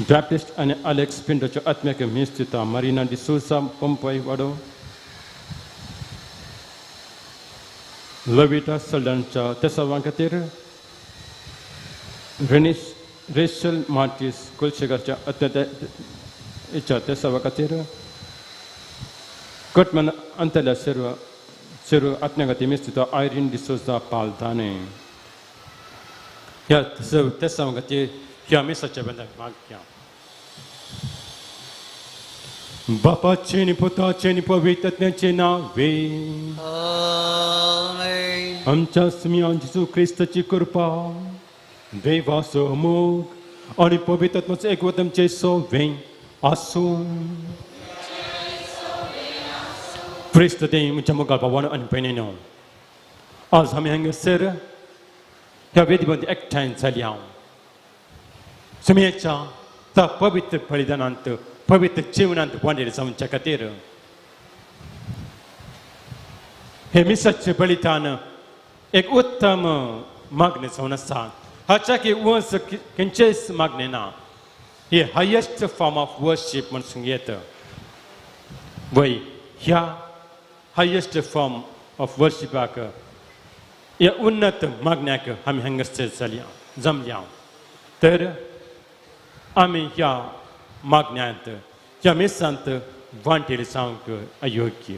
Baptist and Alex Pinto Atmeka Mistita, Marina de Souza, Pompey Wado, Lovita Saldancha, Tessa Vankatir, Rachel Martis, Kulchigacha, Tessa Vankatir, Kutman Antela Seru Atmeka Mistita, Irene de Souza, Paldane. Ja, tässä on kati ja missä chebenda magkya. Bapa cheni pota cheni pavitat ne chena ve. Amen. आमच्या स्मियान जिसू ख्रिस्ताची कृपा देवाचो मोग आणि पवित्र आत्म्याचो एकवटमचे सोवें आसूं Praise the day मुझे मुगाल पावन आणि पेनेनो आज आम्ही हांगासर ह्या वेदीमध्ये एकठांय झाली हांव सुमयेच्या त्या पवित्र बलिदानांत पवित्र जीवनांत वांडेर जावच्या खातीर हे मिसाचे बलिदान एक उत्तम मागणे जावन आसा हाच्या की वस खंयचेच मागणे ना ही हायेस्ट फॉर्म ऑफ वर्शिप म्हूण सांगूं येता वय ह्या हायेस्ट फॉर्म ऑफ वर्शिपाक ह्या उन्नत मागण्याक आमी हांगासर जमल्या तर आमी ह्या मागण्यांत ह्या मेसांत वांटेर जावंक अयोग्य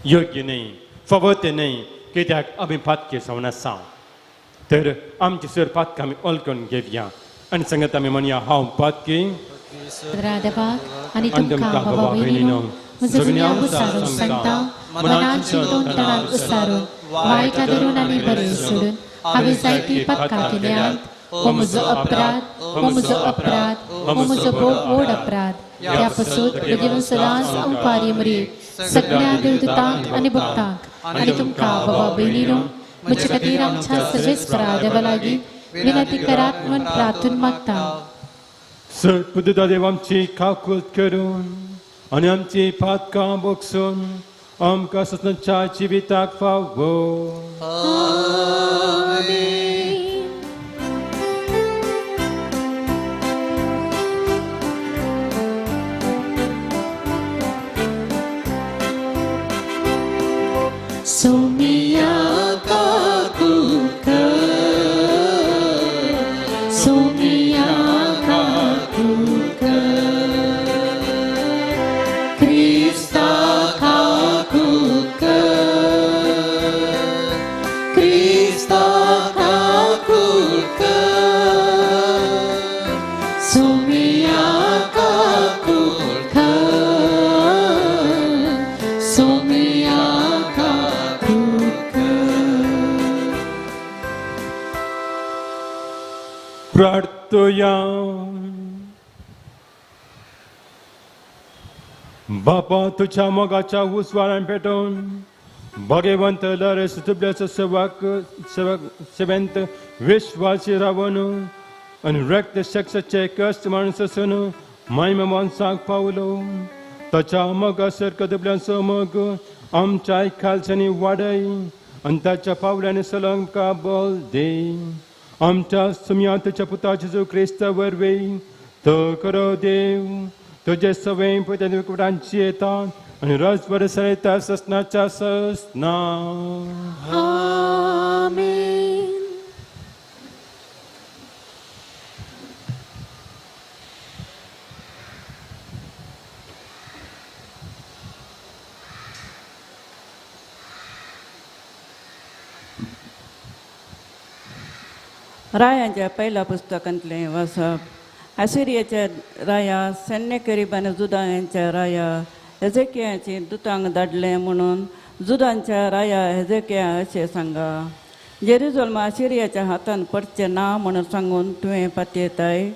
योग्य न्ही फवत न्ही कित्याक आमी पातके जावन आसा तर आमचे सर पातकां आमी ओळखून घेवया आनी सांगत आमी म्हणया हांव पातकी राधबाग आणि तुमका बाबा बहिणीनो जगण्या उसारून सांगता मनाची तोंडतणाक उसारून वायट धरून आनी बरें सोडून हांवें जायती पातकां केल्यात हो म्हजो अपराध हो म्हजो अपराध हो म्हजो व्हड अपराध त्या पासून बेगीन सदांच अंपारी मरी सगळ्या देवदूतांक आनी भक्तांक आनी तुमका बाबा बहिणीनो म्हजे खातीर आमच्या सर्वेस्परा देवा लागीं विनंती करात म्हणून प्रार्थून मागता सत्पुरुषा देव आमची काकूत करून आनी आमची पातकां बोगसून आमकां सततच्या जिविताक फावो सोमिया काकुका सोमिया काकुका क्रिस्ता काकुका क्रिस्ता काकुका सोमिया काकुका सोमिया प्रार्थया बापा तुझ्या मोगाच्या उस्वारान पेटोवन भगवंत लरेस तुबल्याचो सेवेंत विश्वासी रावून आनी रक्त शख्साचे कश्ट माणूस आसून महिमा माणसाक पावलो ताच्या मोगासर कदबल्याचो मोग आमच्या खालच्यानी वाडय आनी ताच्या पावल्यानी सलंका बोल दे आमच्या सुम्या तुझ्या पुताचे जो क्रिस्त वरवे तो करो देव तुझे सवय पुतांची येतात आणि रस बरसता ससनाच्या ससना आमेन रायांच्या पहिल्या पुस्तकांतले वाचप आसिरियाच्या राया सैन्यकरीबान जुदा यांच्या राया हेजेकियाची दुतांक धाडले म्हणून जुदांच्या राया हेजेकिया अशें सांगा जेरुजलम आसिरियाच्या हातान पडचे ना म्हणून सांगून तुवें पातयेताय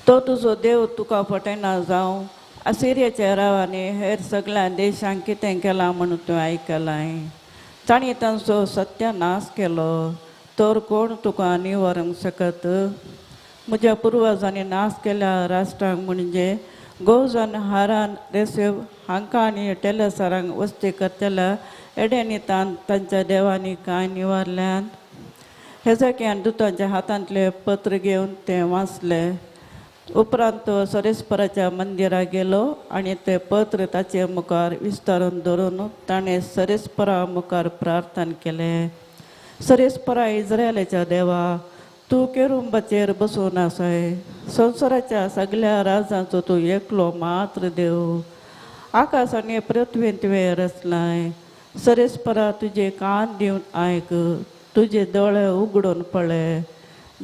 तो तुजो देव तुका फटयना जावं आसिरियाच्या रावांनी हेर सगळ्या देशांक कितें केलां म्हणून तुवें आयकलाय तांणी तांचो सत्यानाश केलो तर कोण तुका निवारूंक शकत म्हज्या पुर्वजांनी नाश केल्या राष्ट्रांक म्हणजे गोजन हारान रेसेव हांकां आनी टेलसारांक वस्ती करतल्या एड्यांनी तांच्या देवांनी कांय निवारल्यान हेजेकियान दुतांच्या हातांतले पत्र घेवन तें वाचले उपरांत तो सरेस्पराच्या मंदिराक गेलो आनी तें पत्र ताचे मुखार विस्तारून दवरून ताणें सरेस्परा मुखार प्रार्थना केलें सरेस्परा इस्रायलाच्या देवा तूं केरुबाचेर बसून आसाय संवसाराच्या सगळ्या राजांचो तूं एकलो मात्र देव आकाश आनी पृथ्वीन तुवें रचलाय सरेस्परा तुजे कान दिवन आयक तुजे दोळे उगडून पळय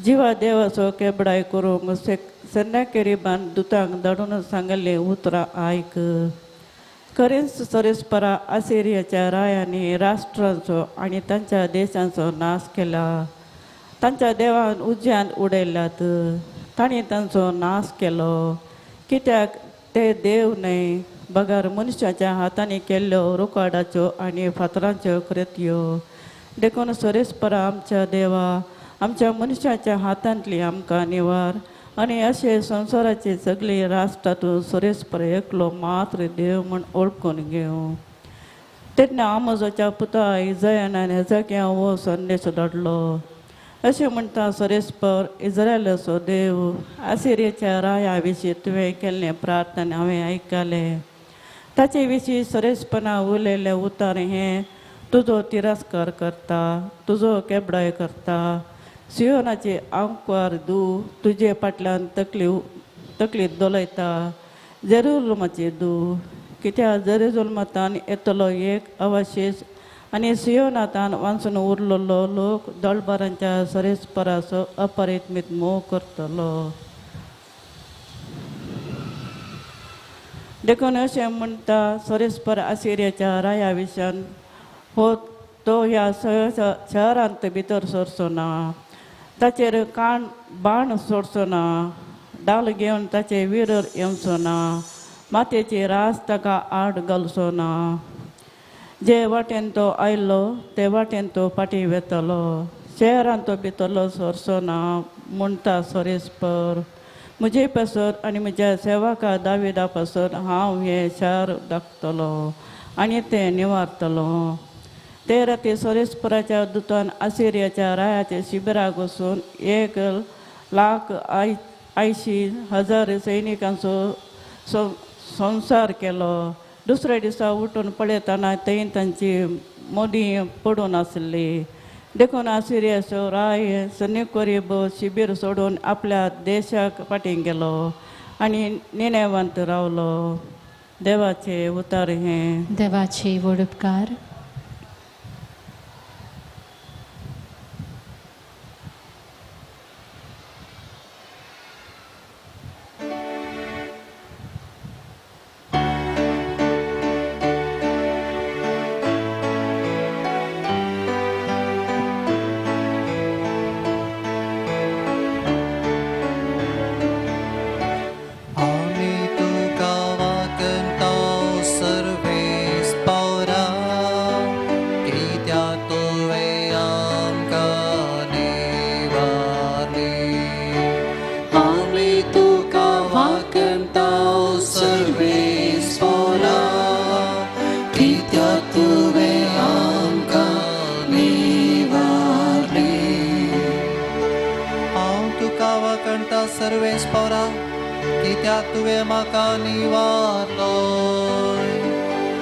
जिवा देवाचो केबडाय करूंक सन्नाकेरीबान दुतांक धाडून सांगलें उतरां आयक खरेंच सरेस्परा आसिरियाच्या रायांनी राष्ट्रांचो आनी तांच्या देशांचो नाश केला तांच्या देवान उज्यान उडयल्यात तांणी तांचो नाश केलो कित्याक ते देव न्हय बगार मनशाच्या हातांनी केल्ल्यो रुकाडाच्यो आनी फातरांच्यो कृत्यो देखून सरेस्परा आमच्या देवा आमच्या मनशाच्या हातांतली आमकां निवार आनी अशें संवसाराची सगळी राष्ट्रां तूं सरेस्पर एकलो मात्र देव म्हूण ओळखून घेवं तेन्ना आमोजाच्या पुता इजयानान हेजेकिया हो संदेश धाडलो अशें म्हणटा सरेस्पर इस्रायलाचो देव आसिरियाच्या राया विशीं तुवें केल्लें प्रार्थना हांवें आयकलें ताचे विशीं सरेस्पना उलयल्लें उतर हें तुजो तिरस्कार करता तुजो केबडाय करता सियोनाचे आंकवार तुजे फाटल्यान तकलीत दोलयता जेरुसलेमाचे कित्याक जेरुसलेमांतल्यान येतलो एक अवशेष आनी सियोनांतल्यान वांचून उरलेलो लोक दळबारांच्या सरेस्पराचो अपरिमित मोग करतलो. देखून अशें म्हणटा सरेस्पर आसिरियाच्या राया विशयान हो तो ह्या शहरांत भितर सरचो ना ताचेर बाण सोडचो ना डाल घेवन ताचे विरर येवचो ना मातयेची रास ताका आड घालचो ना जे वाटेन तो आयलो ते वाटेन तो फाटीं वेतलो शहरांत तो भितरलो सरचो ना म्हणटा सरेस्पर म्हजे पासत आनी म्हज्या सेवका दाविदा पासत हांव हें शार दाखतलो आनी तें निवारतलो. ते राती सरेस्पराच्या दुतान आसिरियाच्या रायाच्या शिबिराक वचून 1,80,000 सैनिकांचो संसार केलो. दुसऱ्या दिसा उठून पळयतना थंय तांची मोदी पडून आसली. देखून आसिरियाचो राय सन्नीकोरीब शिबीर सोडून आपल्या देशाक फाटीं गेलो आनी निनेवांत रावलो. देवाचे उतार हें. देवाचे व्हड उपकार. सर्वेस पौरा कित्याक तुवें म्हाका निवारलोय.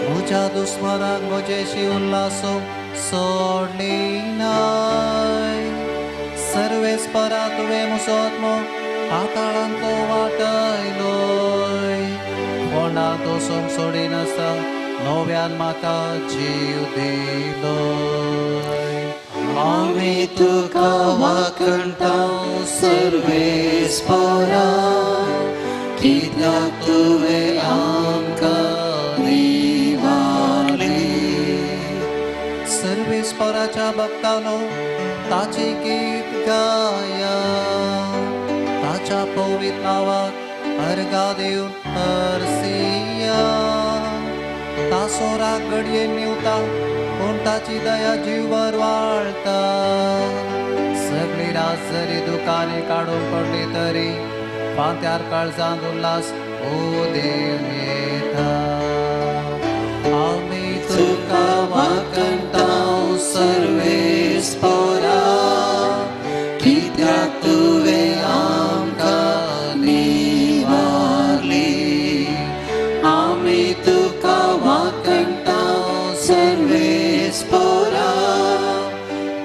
म्हज्या दुस्मनाक म्हजेशी उल्हासो सोडली नाय. सर्वेस परा तुवें म्हजो आत्मो पाताळांत तो वाटयलोय. कोणाक तो सोंग सोडिनासता नव्यान म्हाका जीव दिलोय. आमी तुका वाकणटा सर्वेस परा कित्याक तुवें आमकां निवारली. सर्वेस पराच्या भक्तानो ताची गीत गाया. ताच्या पवित्र नांवाक अर्घा दिवन हरसिया. तासोराक घडये निवता पूण ताची दया जीवभर वाळटा. सगळी रात जरी दुकाने काडून पडली तरी फांत्यार काळजांत उल्हास उदेल येता. आमी तुका वाकणटा सर्वेस परा कित्याक तुवें आमकां निवारली. आमी तुका वाकणटा सर्वेस परा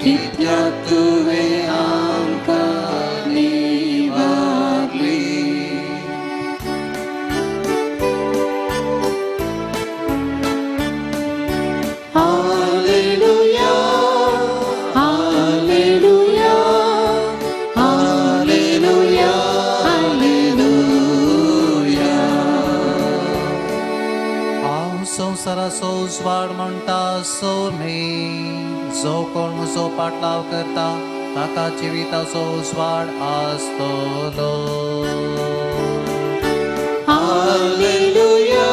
कित्याक तुवें आमकां निवारली. हालेलुया हालेलुया हालेलुया हालेलुया. हांव संवसाराचो उजवाड म्हणटा सोमी. जो कोण म्हजो पाटलाव करता ताका जिविताचो उजवाड आसतलो. हालेलुया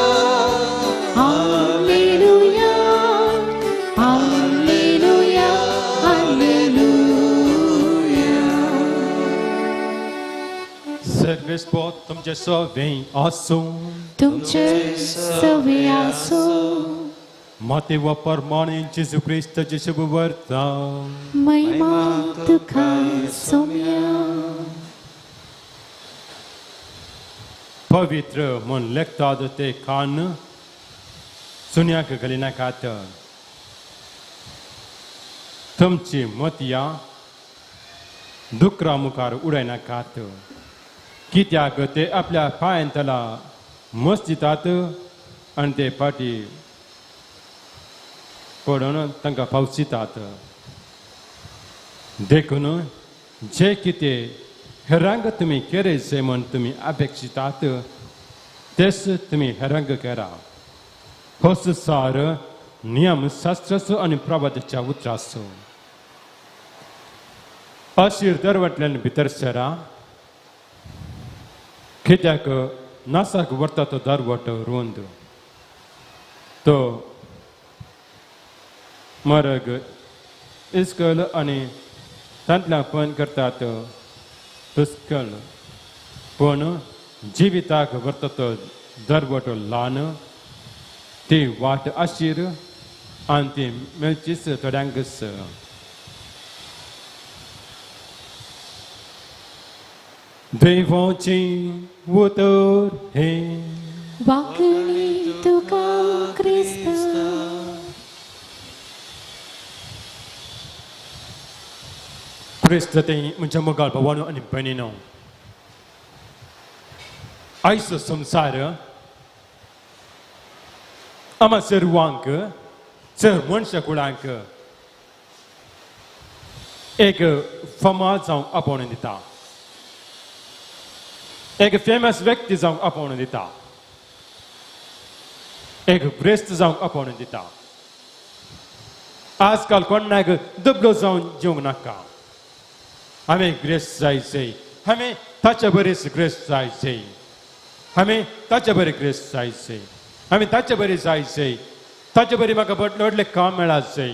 हालेलुया हालेलुया हालेलुया. सर्वेस्पर तुमचे सवे आसूं. तुमचे सवे आसूं. Matewa परमाणे जेजू ख्रिस्ताचे शुभ वार्ता. महिमा तुका सौम्या. पवित्र म्हूण लेखतात ते खान सुन्याक घालिनाकात. तुमची मतिया दुकरा मुखार उडयनाकात कित्याक ते आपल्या पांयांतला मस्जिदात आनी ते पाटी पडून तांकां पावसितात देखून जे कितें हेरांक तुमी केरेचे म्हूण तुमी अपेक्षितात तेच तुमी हेरांक करा होच सार नियम शास्त्राचो आनी प्रवादाच्या उतराचो अशीर दरवटल्यान भितर सरा कित्याक नासाक व्हरता तो दरवट रुंद तो मरग इस्कल आनी तांतल्यान पण करतात तुस्कल पूण जिविताक व्हरता तो दरवट ल्हान ती वाट आशीर आनी ती मेळचीच थोड्यांकच देवाची उतर हे वाकणी तुका क्रिस्त क्रिस्त ते म्हणजे मोगाळ भावानो आनी भयणीनो आयचो संवसार आम्हा सर्वांक चर मनशा कुळांक एक फामाद जावंक आपोवन दिता एक फेमस व्यक्ती जावंक आपोवन दिता एक ब्रेस्त जावंक आपोवन दिता आजकाल कोणाक दबलो जावन जेवंक नाका हमें ग्रेस जायचे हमें ताचे बरेच ग्रेस जायचे हमें ताचे बरे ग्रेस जायचे हमें ताचे बरे जायचे ताचे बरे म्हाका व्हडलें काम मेळाचे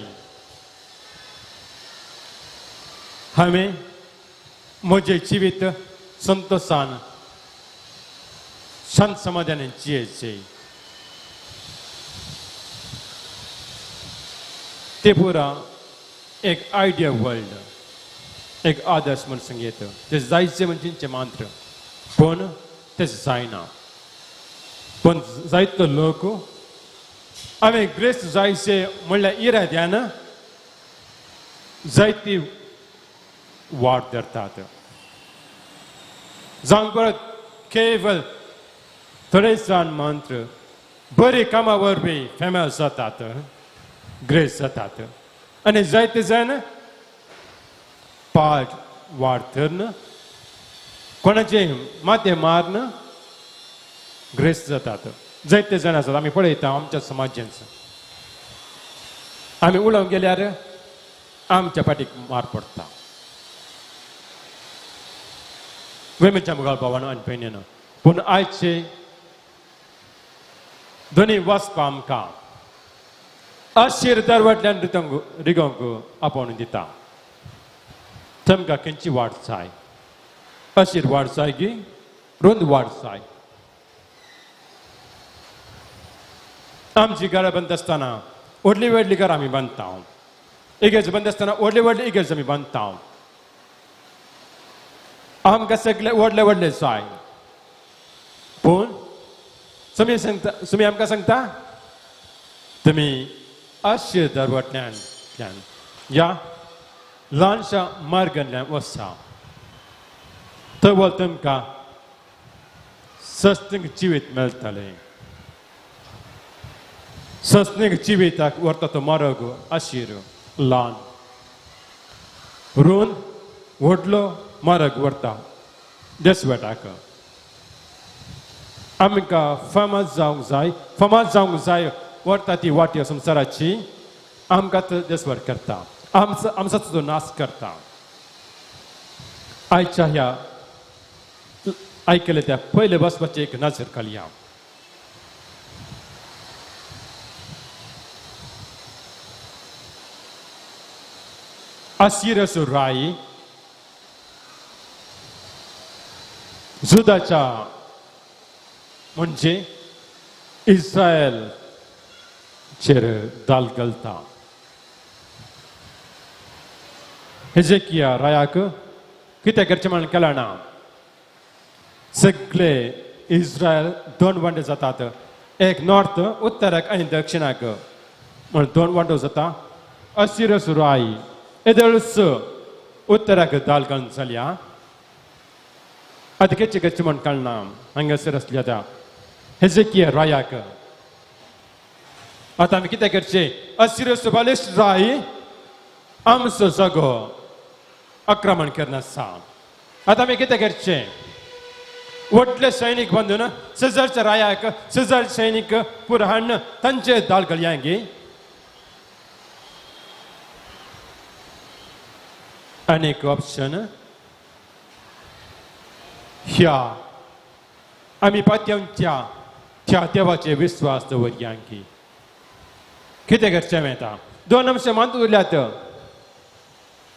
हमें म्हजें जिवीत संतोषान शांत समाधानान जियेचे ते पुरा एक आयडिया वर्ल्ड एक आदर्श म्हण संगीत ते जायचे म्हणजे मंत्र पण ते जायना पण जायतो लोक आम्ही ग्रेस जायचे म्हणल्यार इराद्यान जायती वाट धरतात जावंक परत केवळ थोडेसान मंत्र बरी कामा वरवीं फेमस जातात ग्रेस जातात आनी जायते जाण पाठ वाट धरन कोणाचे माते मारन ग्रेस जातात जायते जाण आसात आमी पळयता आमच्या समाजांत आमी उलोवंक गेल्यार आमच्या पाठीक मार पडटा वेमेच्या मुगाळ भावानो आनी भयणीनो पूण आयचे दोनी वचपा आमकां आशीर दरवटल्यान रिगोवंक आपोवन दिता तुमकां खंयची वाट जाय आशीर वाट जाय की रुंद वाट जाय आमची घरां बांदता आसतना व्हडली व्हडली घरां आमी बांदता इगेज बांदता आसतना व्हडली व्हडली इगेज आमी बांदता आमकां सगळे व्हडले व्हडले जाय पूण तुमी आमकां सांगता तुमी आशीर दरवटल्यान ह्या ल्हानशा मार्गांतल्यान वचा थंय तुमकां सस्तीक जिवीत मेळटलें सस्तीक जिविताक व्हरता तो मार्ग आशीर ल्हान रुंद व्हडलो मार्ग व्हरता देसवटाक आमकां फामाद जावंक जाय व्हरता ती वाटी संवसाराची आमकां तो देसवट करता आमचो तो नाश करता आयच्या ह्या आयकले त्या पयले बसपाची एक नजर घालया आशीराचो राय जुदाच्या म्हणजे इस्रायल चेर दाल घालता हेजेकिया रायाक कितें करचें म्हण केलां ना सगळे इस्रायल दोन वांटे जातात एक नॉर्थ उत्तराक आनी दक्षिणाक म्हण दोन वांटो जाता अशिरस राय एदल्स उत्तराक दाल घालून चलया आता केचे केचे म्हण कळना हांगासर असल्या आता हेजेकिया रायाक आता आमी कितें करचे असिरियस बालिश राय आमचो जागो आक्रमण करना आसा आता आमी कितें करचे वटले सैनीक बांदून सिजरच्या रायाक सिजर सैनीक पुर हाडून तांचे दाल घालयांगे अनेक ऑप्शन ह्या आमी पात्यांच्या त्या देवाचे विश्वास दवरयांगी कितें करचें मेळटा दोन अंश मात उरल्यात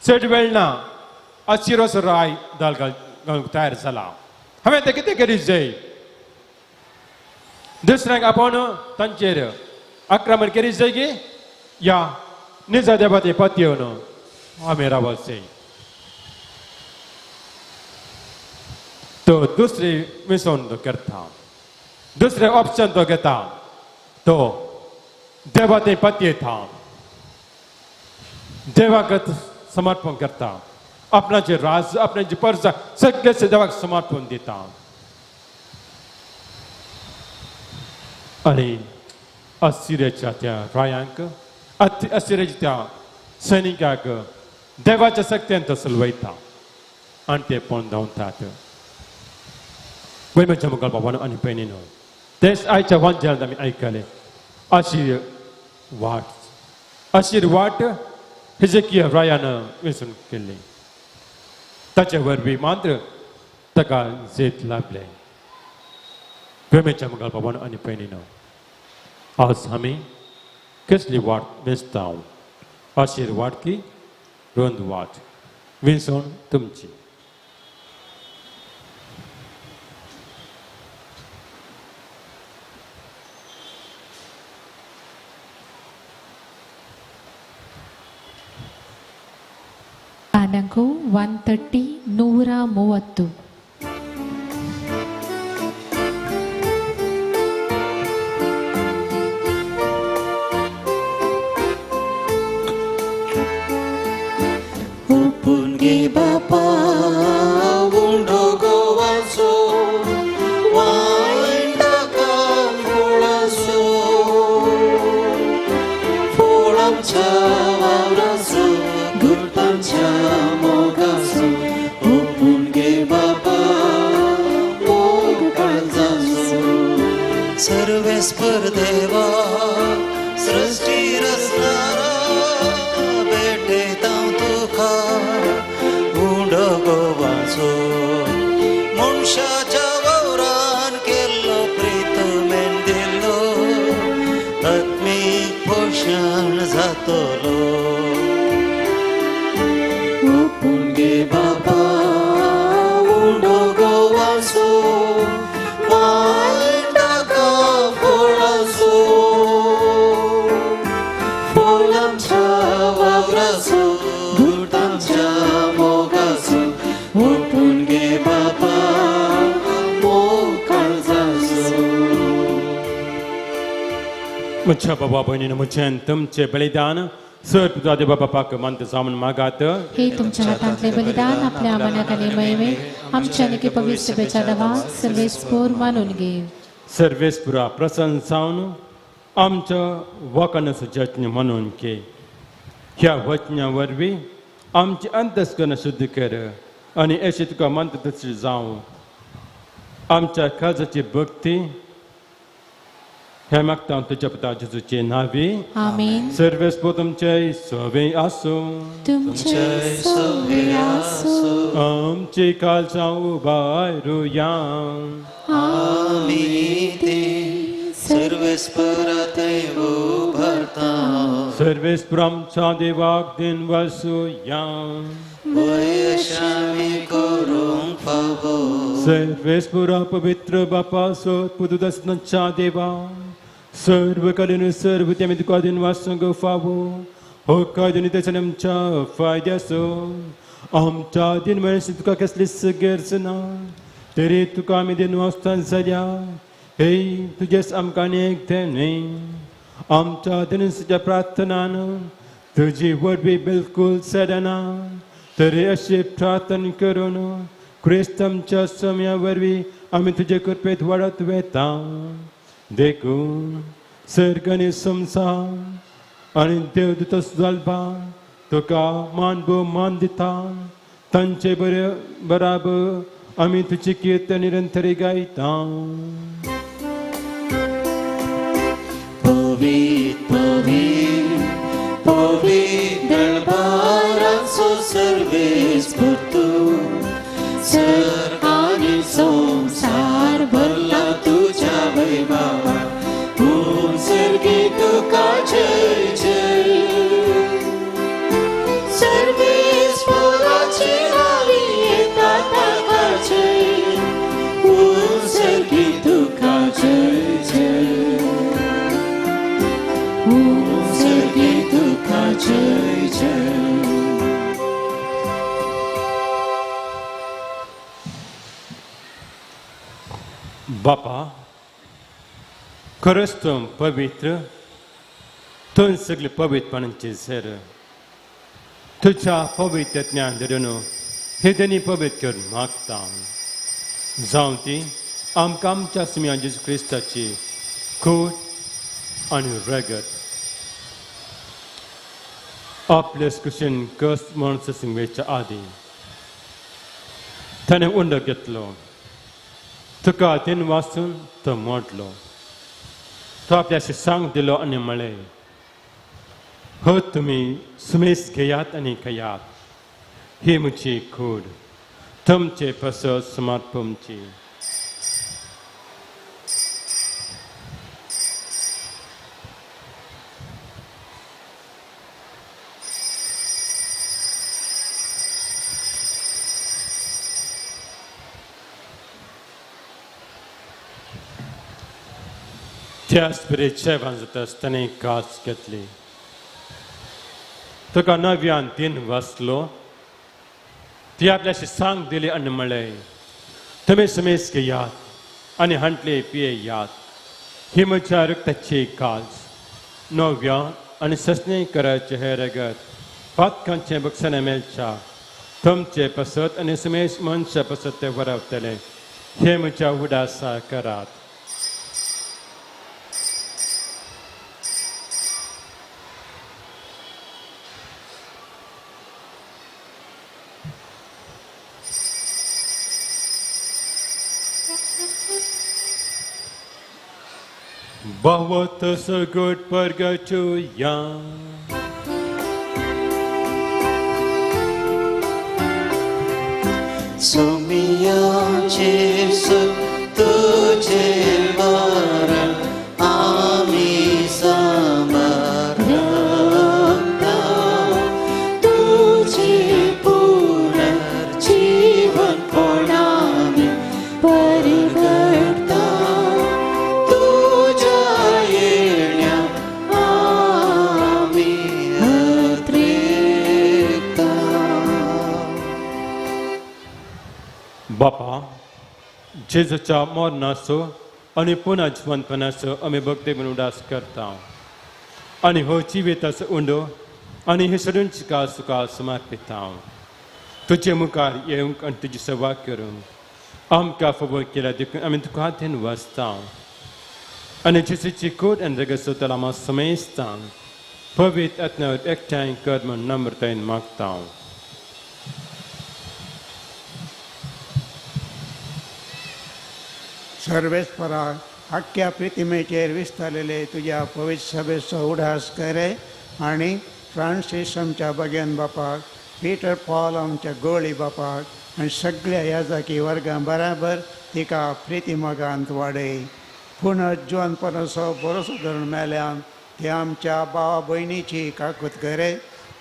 चड वेळ ना असिरोस राय दाल घालूंक तयार जाला हांवें तें कितें करीत जाय दुसऱ्यांक आपण तांचेर आक्रमण करीत जाय की या निजा देवाचे पत्योन आमी रावत जाय तो दुसरी विसवण तो करता दुसरे ऑप्शन तो घेता तो देवाचे पत्य येता देवाक समर्पण करता आपणाचे राज आपणाची परसा सगळेच देवाक समर्पण दिता आणि असिरियाच्या त्या रायांक असिरियाच्या त्या सैनिकाक देवाच्या शक्तीन तो सलवयता आणि ते पण धांवतात गोंयच्या मुखार बाबान आनी पयलीं तेच आयच्या वांच्यात आमी आयकले अशीर वाट हेजेकिया रायान वेंचून केल्ली ताचे वरवीं मात्र ताका जेत लाभले गोंयच्या मुखार बाबान आनी पयलीं आज आमी कसली वाट वेंचता अशीर वाट की रुंद वाट वेंचून तुमची Anangu 130 130 Upungi Bapa undogo waso waindaka fulaso fulam chawaraso gurtam chamogaso upungi Bapa mogalzaso Sarveshwar देवा सृष्टी रचणारा बेटे तांव तुका उंडगो वाचो मनशाच्या वावरान केल्लो प्रीतमेन दिल्लो आत्मीक पोशण जातलो उपुंगे बाबा उंडगो वाचो वायंडाका फळासो फुलांच्या वावरासो गुटांच्या मोगासो उपुंगे बाबा मोकाळजासो म्हज्या बाबा भयणीन म्हजें तुमचें बलिदान सर तुझे बाबा पाक मानत सामन मागात हे तुमच्या हातांतले बलिदान आपल्या मनाक आनी महिमे आमच्या निकी पवित्र बेचादवाक सर्वेस्पोर मानून घे सर्वेस्पुरा प्रसन्न जावन आमच्या वचनाचो जत्न म्हणून घे ह्या वचना वरवीं आमची अंतस्करण शुद्ध कर आनी अशें तुका मानता तशें जावं आमच्या काळजाची भक्ती हे मागता तुझ्या पुता जेजूचे नावी आमीन सर्वेस्पो तुमचे सवे आसूं तुमचे सवे आसूं आमची काळजां उबारुया आमी ते सर्वेस्परा देव भरता सर्वेस्पुर आमच्या देवाक दिन वसूया वयशामी करूंक फावो सर्वेस्पुरा पवित्र बापा सोद पुदुदसनाच्या देवा सर्व कलेन सर्व तेमी तुका दिन वासंग फावो हो कायदे तेच्या आमच्या फायद्याचो आमच्या दिन वेळेस तुका कसली सगळेच ना तरी तुका आमी दिन वाचता जाल्या हे तुजेच आमकां एक ते न्ही आमच्या दिनसाच्या प्रार्थनान तुझी वरवी बिलकुल सडना तरी अशी प्रार्थना करून क्रिस्तमच्या समयावरवी आम्ही तुझे कृपेत वाढत वेता देखून सर्ग आणि संसार आणि देवदूत जालपा तुका मान दिता तांचे बराबर आम्ही तुझी कीर्तन निरंतरी गायता पवित्र पवित्र पवित्र दरबाराचो सर्वेस भरतो सर्ग आणि संसार भरला तुझ्या वैभवात ओम सर्गी तुका जय जय सर्वेश्वराची नावे येतात ताका जय ओम सर्गी तुका जय जय ओम सर्गी तुका जय जय बापा खरंच तू पवित्र तू सगळे पवित्रपणाचे सर तुझ्या पवित्र ज्ञान धरून हे त्यांनी पवित्र करून मागता जावं ती आमकां आमच्या सुम्या जेजू क्रिस्ताची खूट आणि रगत आपल्याच कुशीन कस माणसं सिंगवेच्या आधी त्याने उंड घेतलो तुका तीन वाचून तो म्हटलो तो आपल्याशी सांग दिलो आणि म्हळे हो तुम्ही सुमेस घेयात आणि खयात ही म्हजी खूड तुमचे पसत समर्पणची त्या स्पिरिटच्या बांधत असताना कास घेतली तुका नव्यान तीन वाचलो ती आपल्याशी सांग दिली आणि म्हळे तुम्ही समेस घेयात आणि हंटले पियेयात ही म्हज्या रक्ताची काज नव्या आणि ससणे करायचे हे रगत पातकांचे बक्षणे मेलच्या तुमचे पसत आणि समेश मनशा पसत ते वरवतले हे म्हज्या उडासा करात Bahwa tersebut pergacuan Sumia Jesu Tujhe Mara Ami Samarata Tujhe Punar Jivan Purnami Parigarta Tuja Yenya Ami Atrikta बापा जेजूच्या मरणाचो आणि पुन्हा जिवंतपणाचो आम्ही भक्ती म्हणून उदास करता आणि हो जिविताचो उंडो आणि हे सोडून चिका सुका समर्पिता तुझे मुखार येऊंक आणि तुझी सेवा करून आमकां फबो केल्या देखून आमी तुका हातीन वाचता आणि जेजूची कोट आणि रगत तलामा समेजता पवित्र आत्म्यावर एकठांय कर म्हणून नम्रतायेन मागता सर्वेस्पराक आख्या प्रितिमेचेर विस्तारलेले तुझ्या पवित्र सभेचो उडास करे आणि फ्रांसीस आमच्या बग्यान बापाक पीटर पॉल आमच्या गोळी बापाक आणि सगळ्या याजकी वर्गां बराबर तिका प्रितिमगांत वाडय पुनः जिवंतपणाचो भरोसो धरून मेल्यान ते आमच्या भावा भयणीची काकूत करे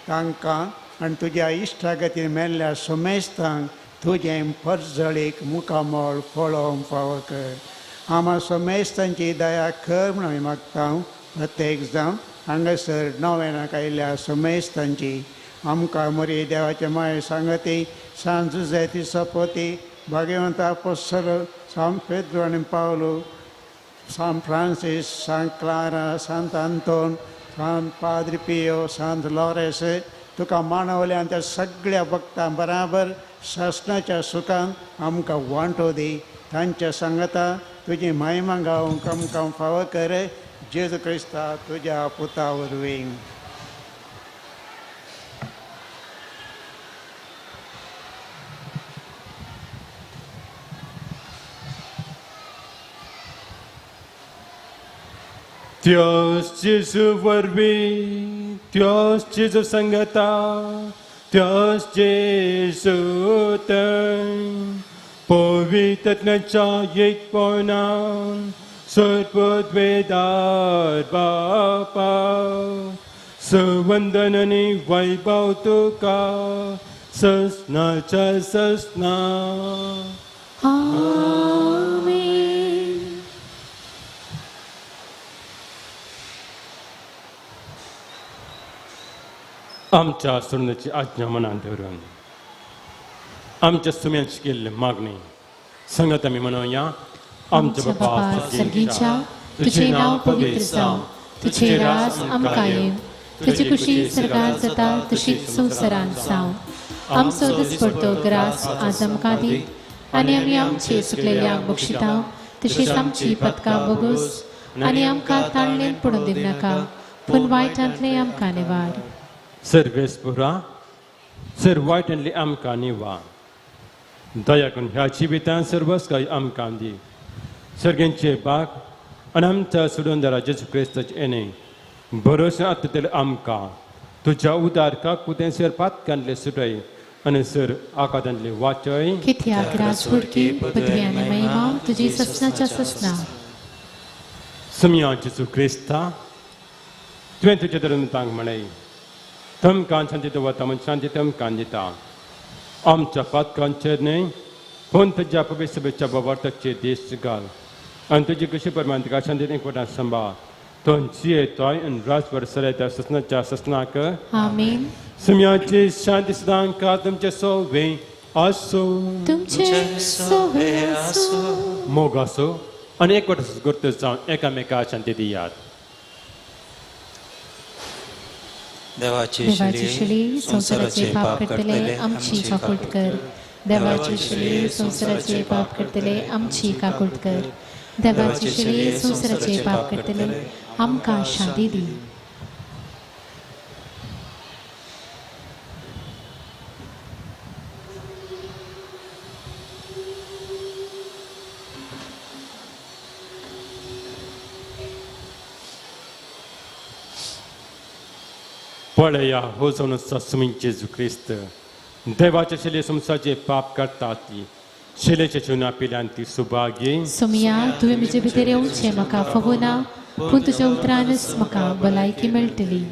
तांकां आनी तुज्या इश्टागतीन मेल्ल्या सोमेस्तांक तुजें परजळीक मुखामोळ पळोवंक फावो कर आमा सोमेस्तांची दया कर म्हूण आमी मागता प्रत्येक जावन हांगासर नव्यानाक आयिल्ल्या सोमेस्तांची आमकां मोरी देवाचे माये सांगती सांत जुझेती सपोती भाग्यवंत आपोस्तल सांत पेद्रो आनी पावलो सांत फ्रांसीस सांत क्लारा सांत आंतोन पाद्री पियो सांत लॉरेस तुका मानवल्यांच्या सगळ्या भक्तां बराबर ससनाच्या सुखान आमकां वांटो दी तांच्या सांगता तुजी महिमा गावूंक आमकां फावो कर जेजू क्रिस्ता तुज्या पुता वरवीं Dios Jesu warbi, Dios Jesu sangata, Dios Jesu ten, povitat na chayik ponan, surput vedad bapa, sewandanani vaibau tuka, sasna cha sasna. Amen. आमच्या सोडण्याची आज्ञा मनात धरून आमच्या सुम्यांची केलेली मागणी संगत आम्ही म्हणूया. आमच्या बापा सर्गीच्या तुझे नाव पवित्र जावं, तुझे राज आमकां येवं, तुझी खुशी सरकार जाता तशीच संवसारांत जावं. आमचो दिसपडटो ग्रास आज आमकां दी आनी आमी आमचे सुकलेल्यांक बक्षिता तशीच आमची पदकां बोगूस आनी आमकां ताळणेन पडून दिवं नाका पूण वायटांतले आमकां निवार. सर्वेस्पुरा सर वायटली आमकां निवा दया करून ह्या जिवितांत सर्वच काही आमकां दी. सर्गेंचे बाग आनी आमच्या सुडोंदरा जेजू क्रिस्ताचे येणे भरोसा आतां आमकां तुज्या उदार काकुतें सर पातकांतले सुटय आनी सर आकांतांतले वाचय. कित्याक राजवडकी पदवी आनी महिमा तुजी ससनाच्या ससना. सुमया जेजू क्रिस्ता तुवें तुजे धर्मतांक म्हणय तमकां शांती दवरता म्हूण शांती तमकां दिता. आमच्या पातकांचेर न्हय पूण तुज्या पवित्र सभेच्या बोवार्थाचेर देश घाल आनी तुजी कशी परमान तुका शांतीन एकवटान सांबाळ. तुमची येतोय आनी राजभर सरायता ससनाच्या ससनाक. आमीन. सुमयाची शांती सदांकाळ तुमचे सोवे आसूं. तुमचे सोवे आसूं. मोग आसूं आनी एकवटान गुर्त जावन एकामेकाक शांती दियात. देवाची शिली संसाराचे पाप करतले आमची काकूट कर. देवाची शिली संसाराचे पाप करतले आमची काकूट कर. देवाची शिली संसाराचे पाप करतले आमकां शांती दी. पळया हो जावन सुमी जेजू क्रिस्त देवाच्या शिले संसाराचे पाप करता ती शिलेच्या जिवना पिल्यान ती सुभागी. सुमिया तुवें म्हजे भितर येवचें म्हाका फावो ना पूण तुज्या उतरानच म्हाका भलायकी मेळटली.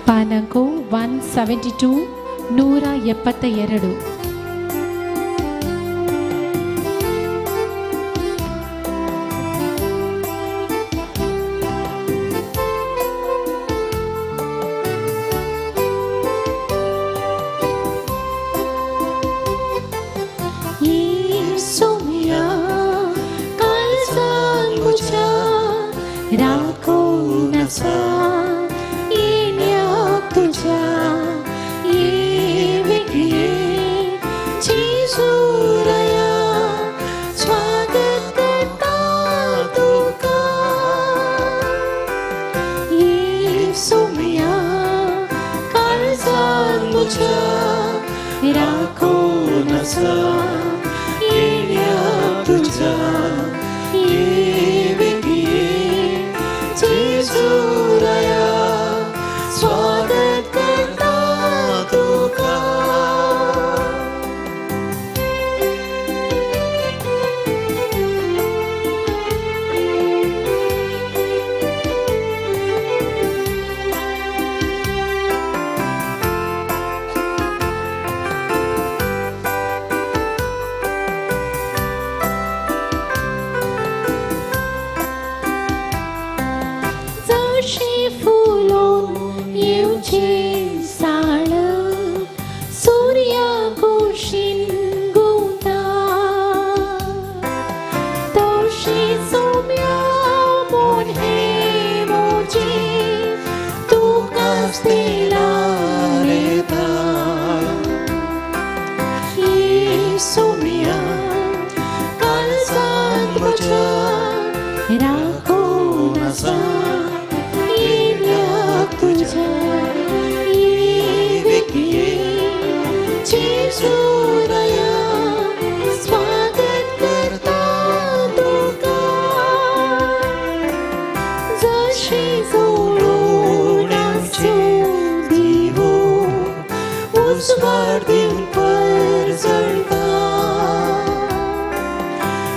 ಪಾನಂಕು 172 172. सुवार दिउन पर्जल्का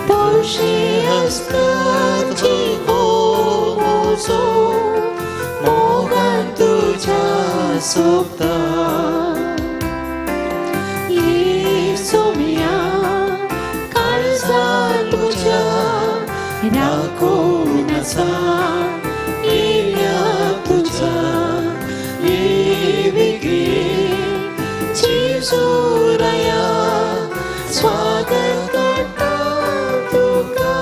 तौशी अस्तात जिहोवोचो मोगान तुझ्या सोबता येसुमिया काळजान तुझ्या राखून असा येल्या तुझ्या येविगे जेजूराया स्वागत करता तुका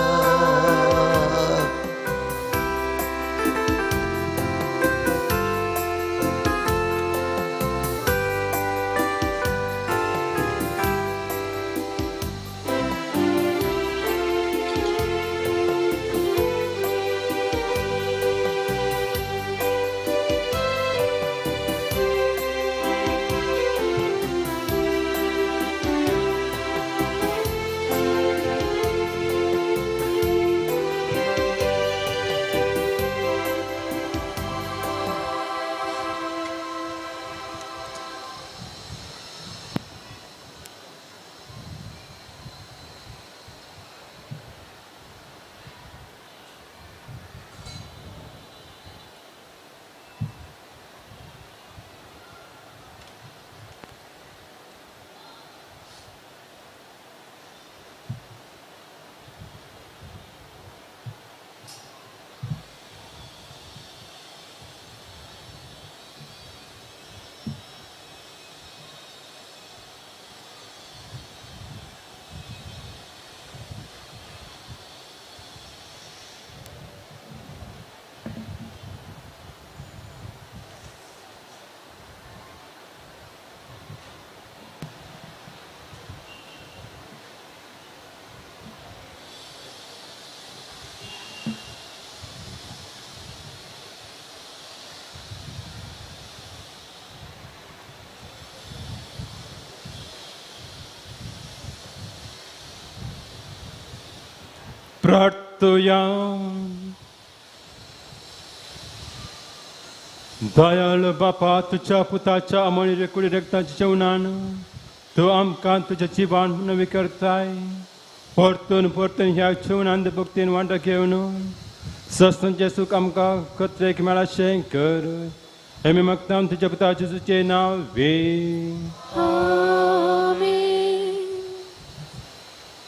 प्रार्थया दयाळ बापा तुझ्या पुताच्या अमूल्य कुडी रक्ताच्या जेवणान तू आमकां तुझ्या जिवान नवी करताय परतून परतून ह्या जेवणांत भक्तीन वांटो घेवन सस्तनचें सूख आमकां कत्रेक मेळाशें कर हे मी मागता तुझ्या पुताचे तुझे नाव वे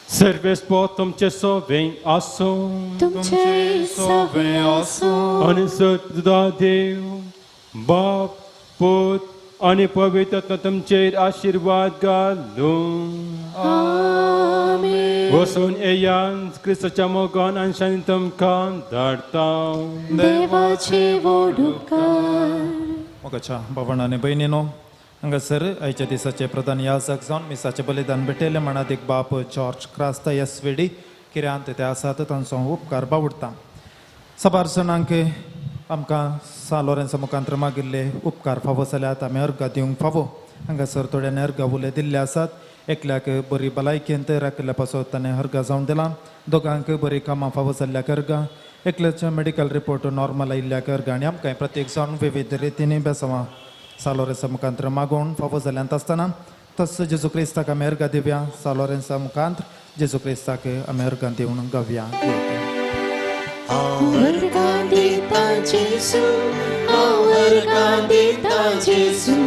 सर्वेस्po तुमचे सोवें आसूं तुमचे सवे आसूं आणि सदा देव बाप पूत आणि पवित्र आत्मा तुमचेर आशीर्वाद घालूं आमेन वचून येयान क्रिस्ताच्या मोगान आनी शांती तुमकां धाडटा देवाचे व्हड उपकार मोगाच्या भावण आनी भयणीनो हांगासर आयच्या दिसाचे प्रधान याजक जावन मिसाचें बलिदान भेटयलें म्हणत एक बाप जॉर्ज क्रास्त येसवेडी कित्याक ते आसात तांचो उपकार बावडटा साबार जाणांक आमकां सालोरेंचा मुखांतर मागिल्ले उपकार फावो जाल्यात आमी अर्गां दिवंक फावो हांगासर थोड्यांनी अर्गां उले दिल्ले आसात एकल्याक बरी भलायकेंत राखिल्ल्या पासत ताणें अर्गां जावन दिलां दोगांक बरी कामां फावो जाल्ल्याक अर्गां एकल्याच्या मेडिकल रिपोर्ट नॉर्मल आयिल्ल्याक अर्गां आनी आमकां प्रत्येक जावन विविध रितींनी बेसांवां सालोरेंचा मुखांतर मागोवन फावो जाल्यांत आसतना तस जेजू क्रिस्ताक आमी अर्गां दिवया सालोरेंचा मुखांतर जेजू क्रिस्ताक आमी अर्गां दिवन गावया वर्गां दिता जेजू वर्गां दिता जेजू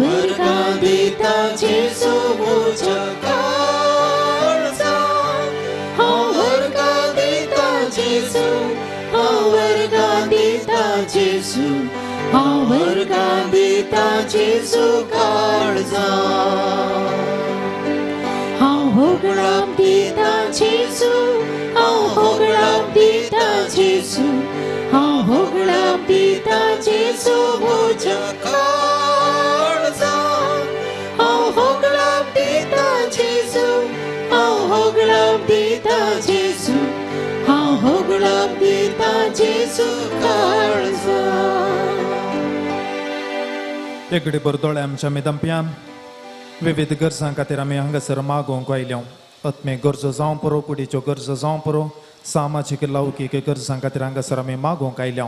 वर्गां दिता जेजू म्हज्या काळजांत वर्गां दिता जेजू वर्गां दिता जेजू वर्गां दिता जेजू काळजांत होगळाप दिता जेजू होगळाप दिता जेजू होगळाप दिता जेजू म्हज्या काळजांत होगळाप दिता जेजू होगळाप दिता जेजू होगळाप दिता जेजू काळजांत एकडे बरदोळे आमच्या मेदंप्यान विविध गरजां खातीर आमी हांगासर मागोवंक आयल्या आत्मीक गरजो जावं पुरो कुडीच्यो गरजो जावं पुरो सामाजीक लौकीक गरजां खातीर हांगासर आमी मागोवंक आयल्या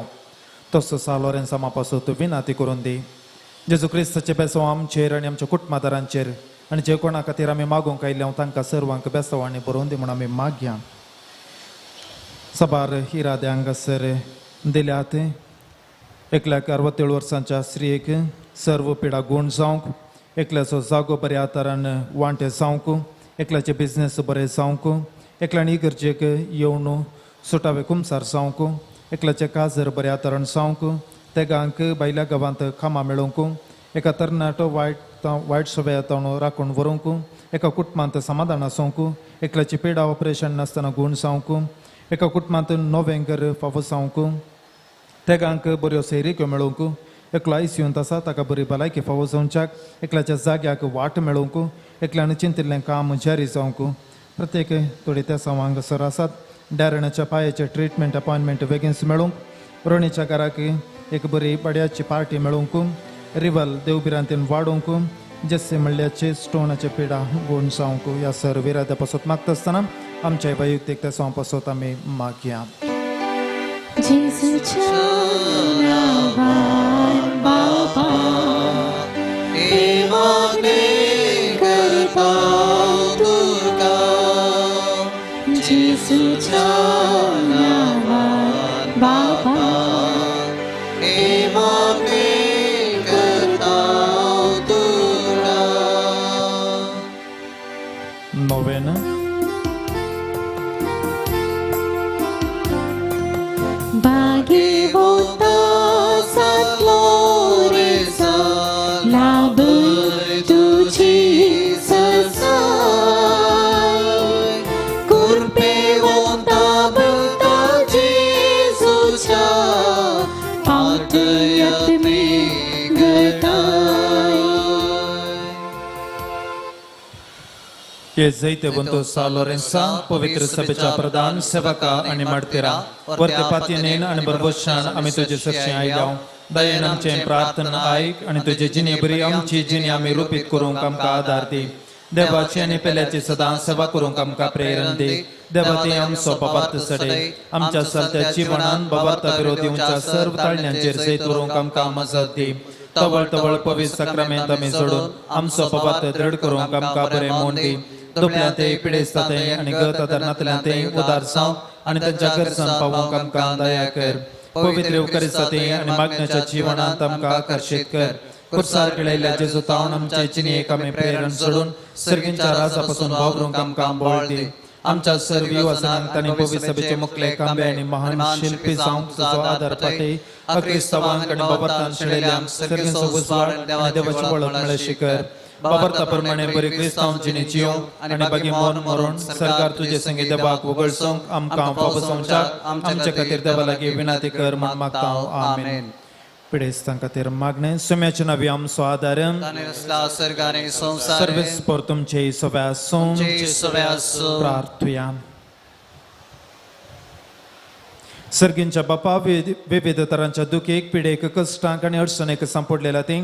तसो सालोरेंचा मापासो तूं विनाती करून दी जेजू क्रिस्ताचे बेसो आमचेर आनी आमच्या कुटुंबादारांचेर आनी जे कोणा खातीर आमी मागूंक आयिल्ले हांव तांकां सर्वांक बेसो आनी बरोवन दी म्हूण आमी मागया. सबार इरादे हांगासर दिल्यात. 167 वर्सांच्या स्त्रियेक सर्व पिडा गूण जावंक, एकल्याचो जागो बऱ्या तरान वांटे जावंक, एकल्याचे बिझनेस बरें जावंक, एकल्यान इगर्जेक येवन सुटावे कुमसार जावंक, एकल्याचे काजर बऱ्या तरान जावंक, तेगांक भायल्या गांवांत कामां मेळोवंक, एका तरणाटो वायट सवयां राखून व्हरूंक, एका कुटुंबांत समाधान आसूंक, एकल्याची पिडा ऑपरेशन नासतना गूण जावंक, एका कुटुंबांत नवें घर फावो जावंक, तेगांक बऱ्यो सैरीक्यो मेळोवंक, एकलो आयसीयूंत आसा ताका बरी भलायकी फावो जावच्याक, एकल्याच्या जाग्याक वाट मेळोवंक, एकल्यान चिंतिल्लें काम जारी जावंक. प्रत्येक थोडी त्या हांगासर आसात. डायरणाच्या पांयाचे ट्रिटमेंट अपॉयंटमेंट बेगीनच मेळोवंक, रोणीच्या घराक एक बरी बड्याची पार्टी मेळोवंक, रिवल देवबिरांतीन वाडोवंक, जस्से म्हणल्याचे स्टोनाचे पिडा गूण जावंक. ह्या सर्व इराद्या पासत मागता आसतना आमच्या वैयक्तीक त्या सॉंग पासत आमी मागया. जेजूच्या नावान बाबा हे मागणे करता तुका, जेजूच्या नावान बाबा हे मागणे करता तुका. नोवेन. बागे होता सातलो रेसा लाभ तुझी ससाय, कुर्पे होता भक्ता जेजूच्या पातयत मी गताय. हे जैते बंतो सालोरेंसा पवित्र सभेच्या प्रधान सेवका आणि माडतेरा वरते पातयेन आणि बरबोशान आमी तुजे साक्षी आयल्या. दयेन आमचें प्रार्थना आयक आणि तुजे जिणे बरी आमची जिणे आमी रुपीत करूंक आमकां आदार दी. देवाची आनी पेल्याची सदां सेवा करूंक आमकां प्रेरण दी. देवा ती आमचो पवार्थ सडय. आमच्या चलत्या जिवनान बवार्था विरोधी उंच्या सर्व ताळण्यांचेर जैत उरूंक आमकां मजत दी. तवळ तवळ पवित्र सक्रामेंत आमी जोडून आमचो पवार्थ दृढ करूंक आमकां बरें मोन दी. दुबळ्या ते पिडेस्ता ते आणि गत आदारणांतल्यान ते उदार जावं आणि त्यांच्या गरजान पावूंक आमकां दया कर. पवित्र येवकारिस्ता ते आणि मागण्याच्या जिवनांत आमकां आकर्षित कर. खुर्सार केळयल्ल्या जेजू तावन आमचे जिणेक आमी प्रेरण सोडून सर्गींच्या राजा पासून वावरूंक आमकां बळ दी. आमच्या सर्व युवासनांक तांणी पवित्र सभेचे मुखले कांबे आनी महान शिल्पी जावंक तुजो आदार पातय. अक्रिस्तावांक आनी बाबतान शेळयल्या सर्गींचो उजवाड आनी देवाची वळख मेळ्ळे शिकर. बाबरता प्रमाणे बरी क्रिस्तांव जिणे जियोंक आनी बागी मोन मरून सरकार तुजे संगी देवाक वगळसूंक आमकां फावो जावच्याक आमचे खातीर देवा लागीं विनंती कर म्हूण मागता हांव. आमेन. पिडेस्तां खातीर मागणें सुम्याचे नांवी आमचो आदार. सर्गाने संसार सर्वेस पर तुमचे सव्या आसूं. प्रार्थुया. सर्गींच्या बापा विविध तरांच्या दुखेक पिडेक कश्टांक आनी अडचणेक सांपडलेल्या ती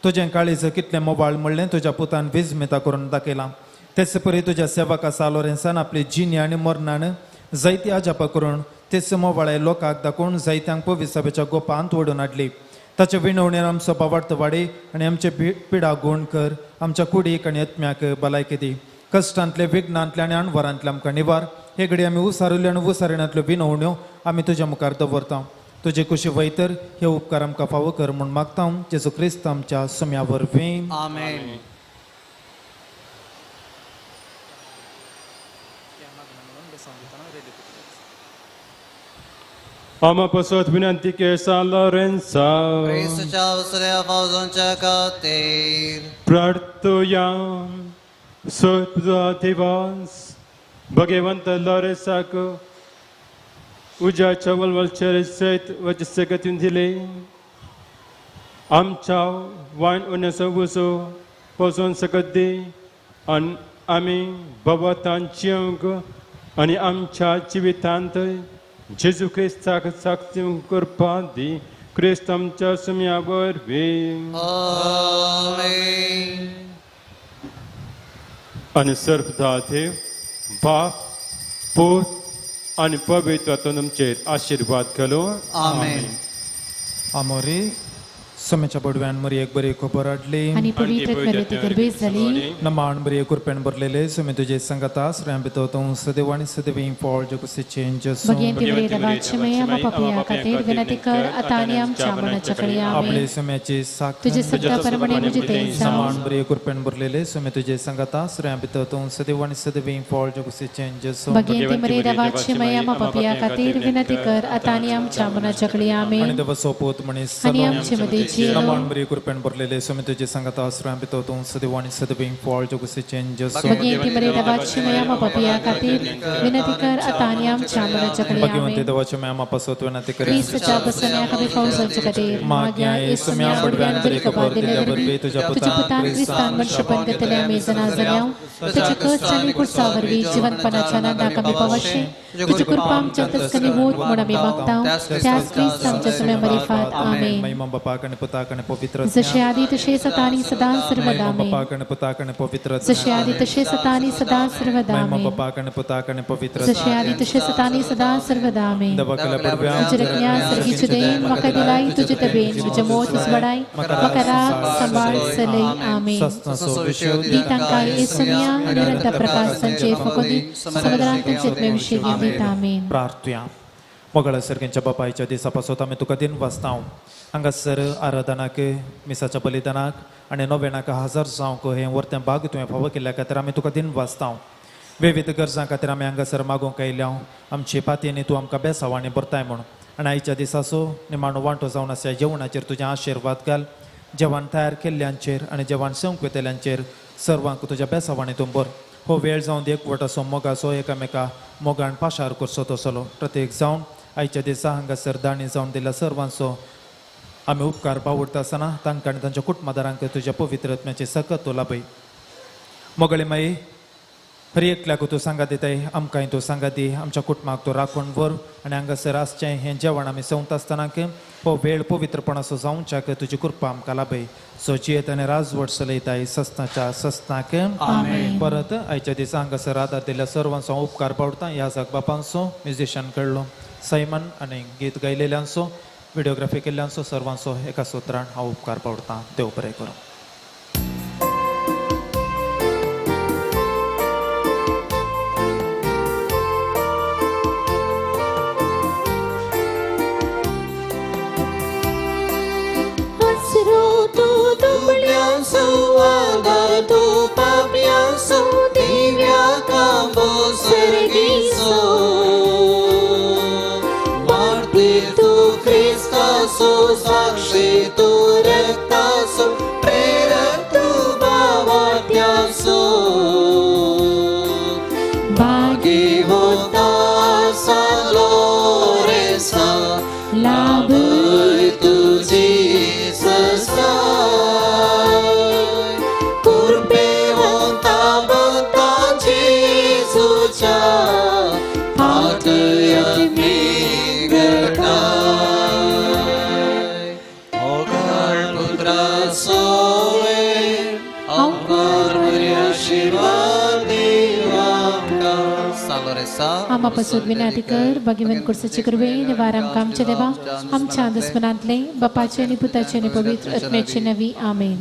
तुजें काळीज कितलें मोबाळ म्हणलें तुज्या पुतान विजमिता करून दाखयलां. तेच परी तुज्या सेवका सालोरेंसान आपली जिणी आनी मरणान जायती आजापां करून तेच मोबाळे लोकांक दाखोवन जायत्यांक पवित्र सभेच्या गोपांत ओडून हाडली. ताचे विणवणेर आमचो पावार्थ वाडय आनी आमचे पिडा गूण कर. आमच्या कुडीक आनी आत्म्याक भलायकी दी. कश्टांतले विघ्नांतले आनी अणवरांतले आमकां निवार. हे घडी आमी उसारिल्ल्यो आनी उसारिण्यांतल्यो विणवण्यो आमी तुज्या मुखार दवरता. तुजे कुशी वयतर हे उपकार आमकां फावो कर म्हूण मागता हांव जेजू क्रिस्त आमच्या सुम्या वरवीं. आमेन. Ama pasot winanti ke Lorenza. Cristuच्या उसल्या फौजांच्या खातीर Prartuyam Sotvativans Bhagavanta Lorenzaक उज्याच्या वलवलचे सैत वचसगतीन दिले. आमच्या वायन उन्नस वसो पोसोन सकत दी आनी आमी भवतान जियोंक आनी आमच्या जिवितांत जेजू क्रिस्ताक साक्षी करपा दी. क्रिस्त आमच्या सुम्या वरवीं. आमेन. आनी सर्वदा देव बाप पूत आनी पवित्र आत्मा तुमचेर आशीर्वाद घालो. आमेन. आमोरी सोम्याच्या पडव्यान मरी एक बरी खबर हाडली आणि पवित्र ती गर्भेस झाली नमान बरी कुरपेण भरलेले सोमे तुझे संगता श्रेम बितो सदैव आणि सदैव फॉल जगुसे चेंज भगवंती मर्यादा वाचमय आम्हा पापिया खातीर विनंती कर आता आणि आमच्या मनाच्या कळी आपले आमेन सोम्याचे साख तुझे सत्ता परमणे मुझे ते समान बरी कुरपेण भरलेले सोमे तुझे संगता श्रेम बितो सदैव आणि सदैव फॉल जगुसे चेंज भगवंती मर्यादा वाचमय आम्हा पापिया खातीर विनंती कर आता आणि आमच्या मनाच्या कळी आणि आमेन देव सोपोत म्हणे आणि आमचे मध्ये नमान बरी कुरपेण भरलेले सोमे तुझे संगता श्रेम बितो सदैव आणि सदैव फॉल जगुसे चेंज भगवंती मर्यादा वाचमय आम्हा पापिया खातीर विनंती कर आता आणि आमच्या मनाच्या कळी भगवंते आमेन देवाच्या म्या पासत विनंती करे क्रिस्तच्या बसण्या कमी फौजांच्या खातीर माग्या येसु म्या बडव्यान बरी खबर दिल्यावर तुझ्या पुता क्रिस्तान मनुष्यपण गतल्या मेजना जाण्याव तुझ्या कष्टाने कुडसावरवी जीवनपणाच्या नांदा कमी पावशे तुझी कृपा आमच्या तस्कनी होत म्हणून आम्ही मागताव त्याच ख्रिस्त आमच्या समय मरिफात आमेन महिमा बापा कने पुता कने पवित्र जसे आधी तसे सता आणि सदा सर्वदा आमेन बापा कने पुता कने पवित्र जसे आधी तसे सता आणि सदा सर्वदा महिमा आमेन बापा कने पुता कने पवित्र जसे आधी तसे सता आणि सदा सर्वदा आमेन दबकला पडव्या जरकन्या सर्गीचे देन मका दिलाई तुझे तबेन तुझे मोत वडाई मका राग संभाळ सलई आमेन सस्ता सो विषय गीतांका येसुनिया निरंतर प्रकाश संचय फकोदी समुद्रांत चित्मे विषय गीत आमेन प्रार्थया मोगळ सर्गेंच्या बापायच्या दिसापासून आम्ही तुका दिन वाचताव हांगासर आराधनाक मिसाच्या बलिदानाक आणि नव्यानाक हजार जावंक हे वर्त्या भाग तुवें फावो केल्ल्या खातीर आमी तुका दिन वाचताव विविध गरजां खातीर आमी हांगासर मागूंक आयल्या आमचे पातयेनी तूं आमकां बेसावांनी भरताय म्हूण आनी आयच्या दिसाचो निमाणो वांटो जावन आसा जेवणाचेर तुजें आशिर्वाद घाल जेवण तयार केल्ल्यांचेर आनी जेवण संकवितेल्यांचेर सर्वांक तुज्या बेसावांनी तूं भर हो वेळ जावन एकवट असो मोगाचो एकामेका मोगान पाशार करचो तसलो प्रत्येक जावन आयच्या दिसा हांगासर दाणी जावन दिल्या सर्वांचो आमी उपकार बावडटा आसतना तांकां आनी तांच्या कुटुंबदारांक तुज्या पवित्रत्म्याचे सकत तूं लाभय मोगळे माई हर एकल्याक तूं सांगात दिताय आमकांय तूं सांगात दी आमच्या कुटुंबाक तूं राखून व्हर आनी हांगासर आसचें हें जेवण आमी सवंत आसतनाक हो वेळ पवित्रपणाचो जावच्याक तुजी कृपा आमकां लाभय सोचियत आनी राजवट चलयताय सस्ताच्या सस्ताक परत आयच्या दिसा हांगासर आदार दिल्या सर्वांचो उपकार पावडटा ह्या जाग बापांचो म्युझिशियन कडलो सैमन आनी गीत गायलेल्यांचो व्हिडिओग्राफी केल्ल्यांचो सर्वांचो एका सुत्रान हांव उपकार पावडटा देव बरें करूं साक्षी तू रक्तासो प्रेरक तू भावात्यासो भागी होता सालोरेसा लाभ तुझी सस्ता कुर्बे होता भक्ताची सुचा हात यज्ञ घटा आम्हापासून विनंती कर भगवंत कुर्साची कृपे निवार आमच्या देवा आमच्या अंधस्मनांतले बापाचे आणि पुताचे आणि पवित्र आत्म्याचे नवी आमेन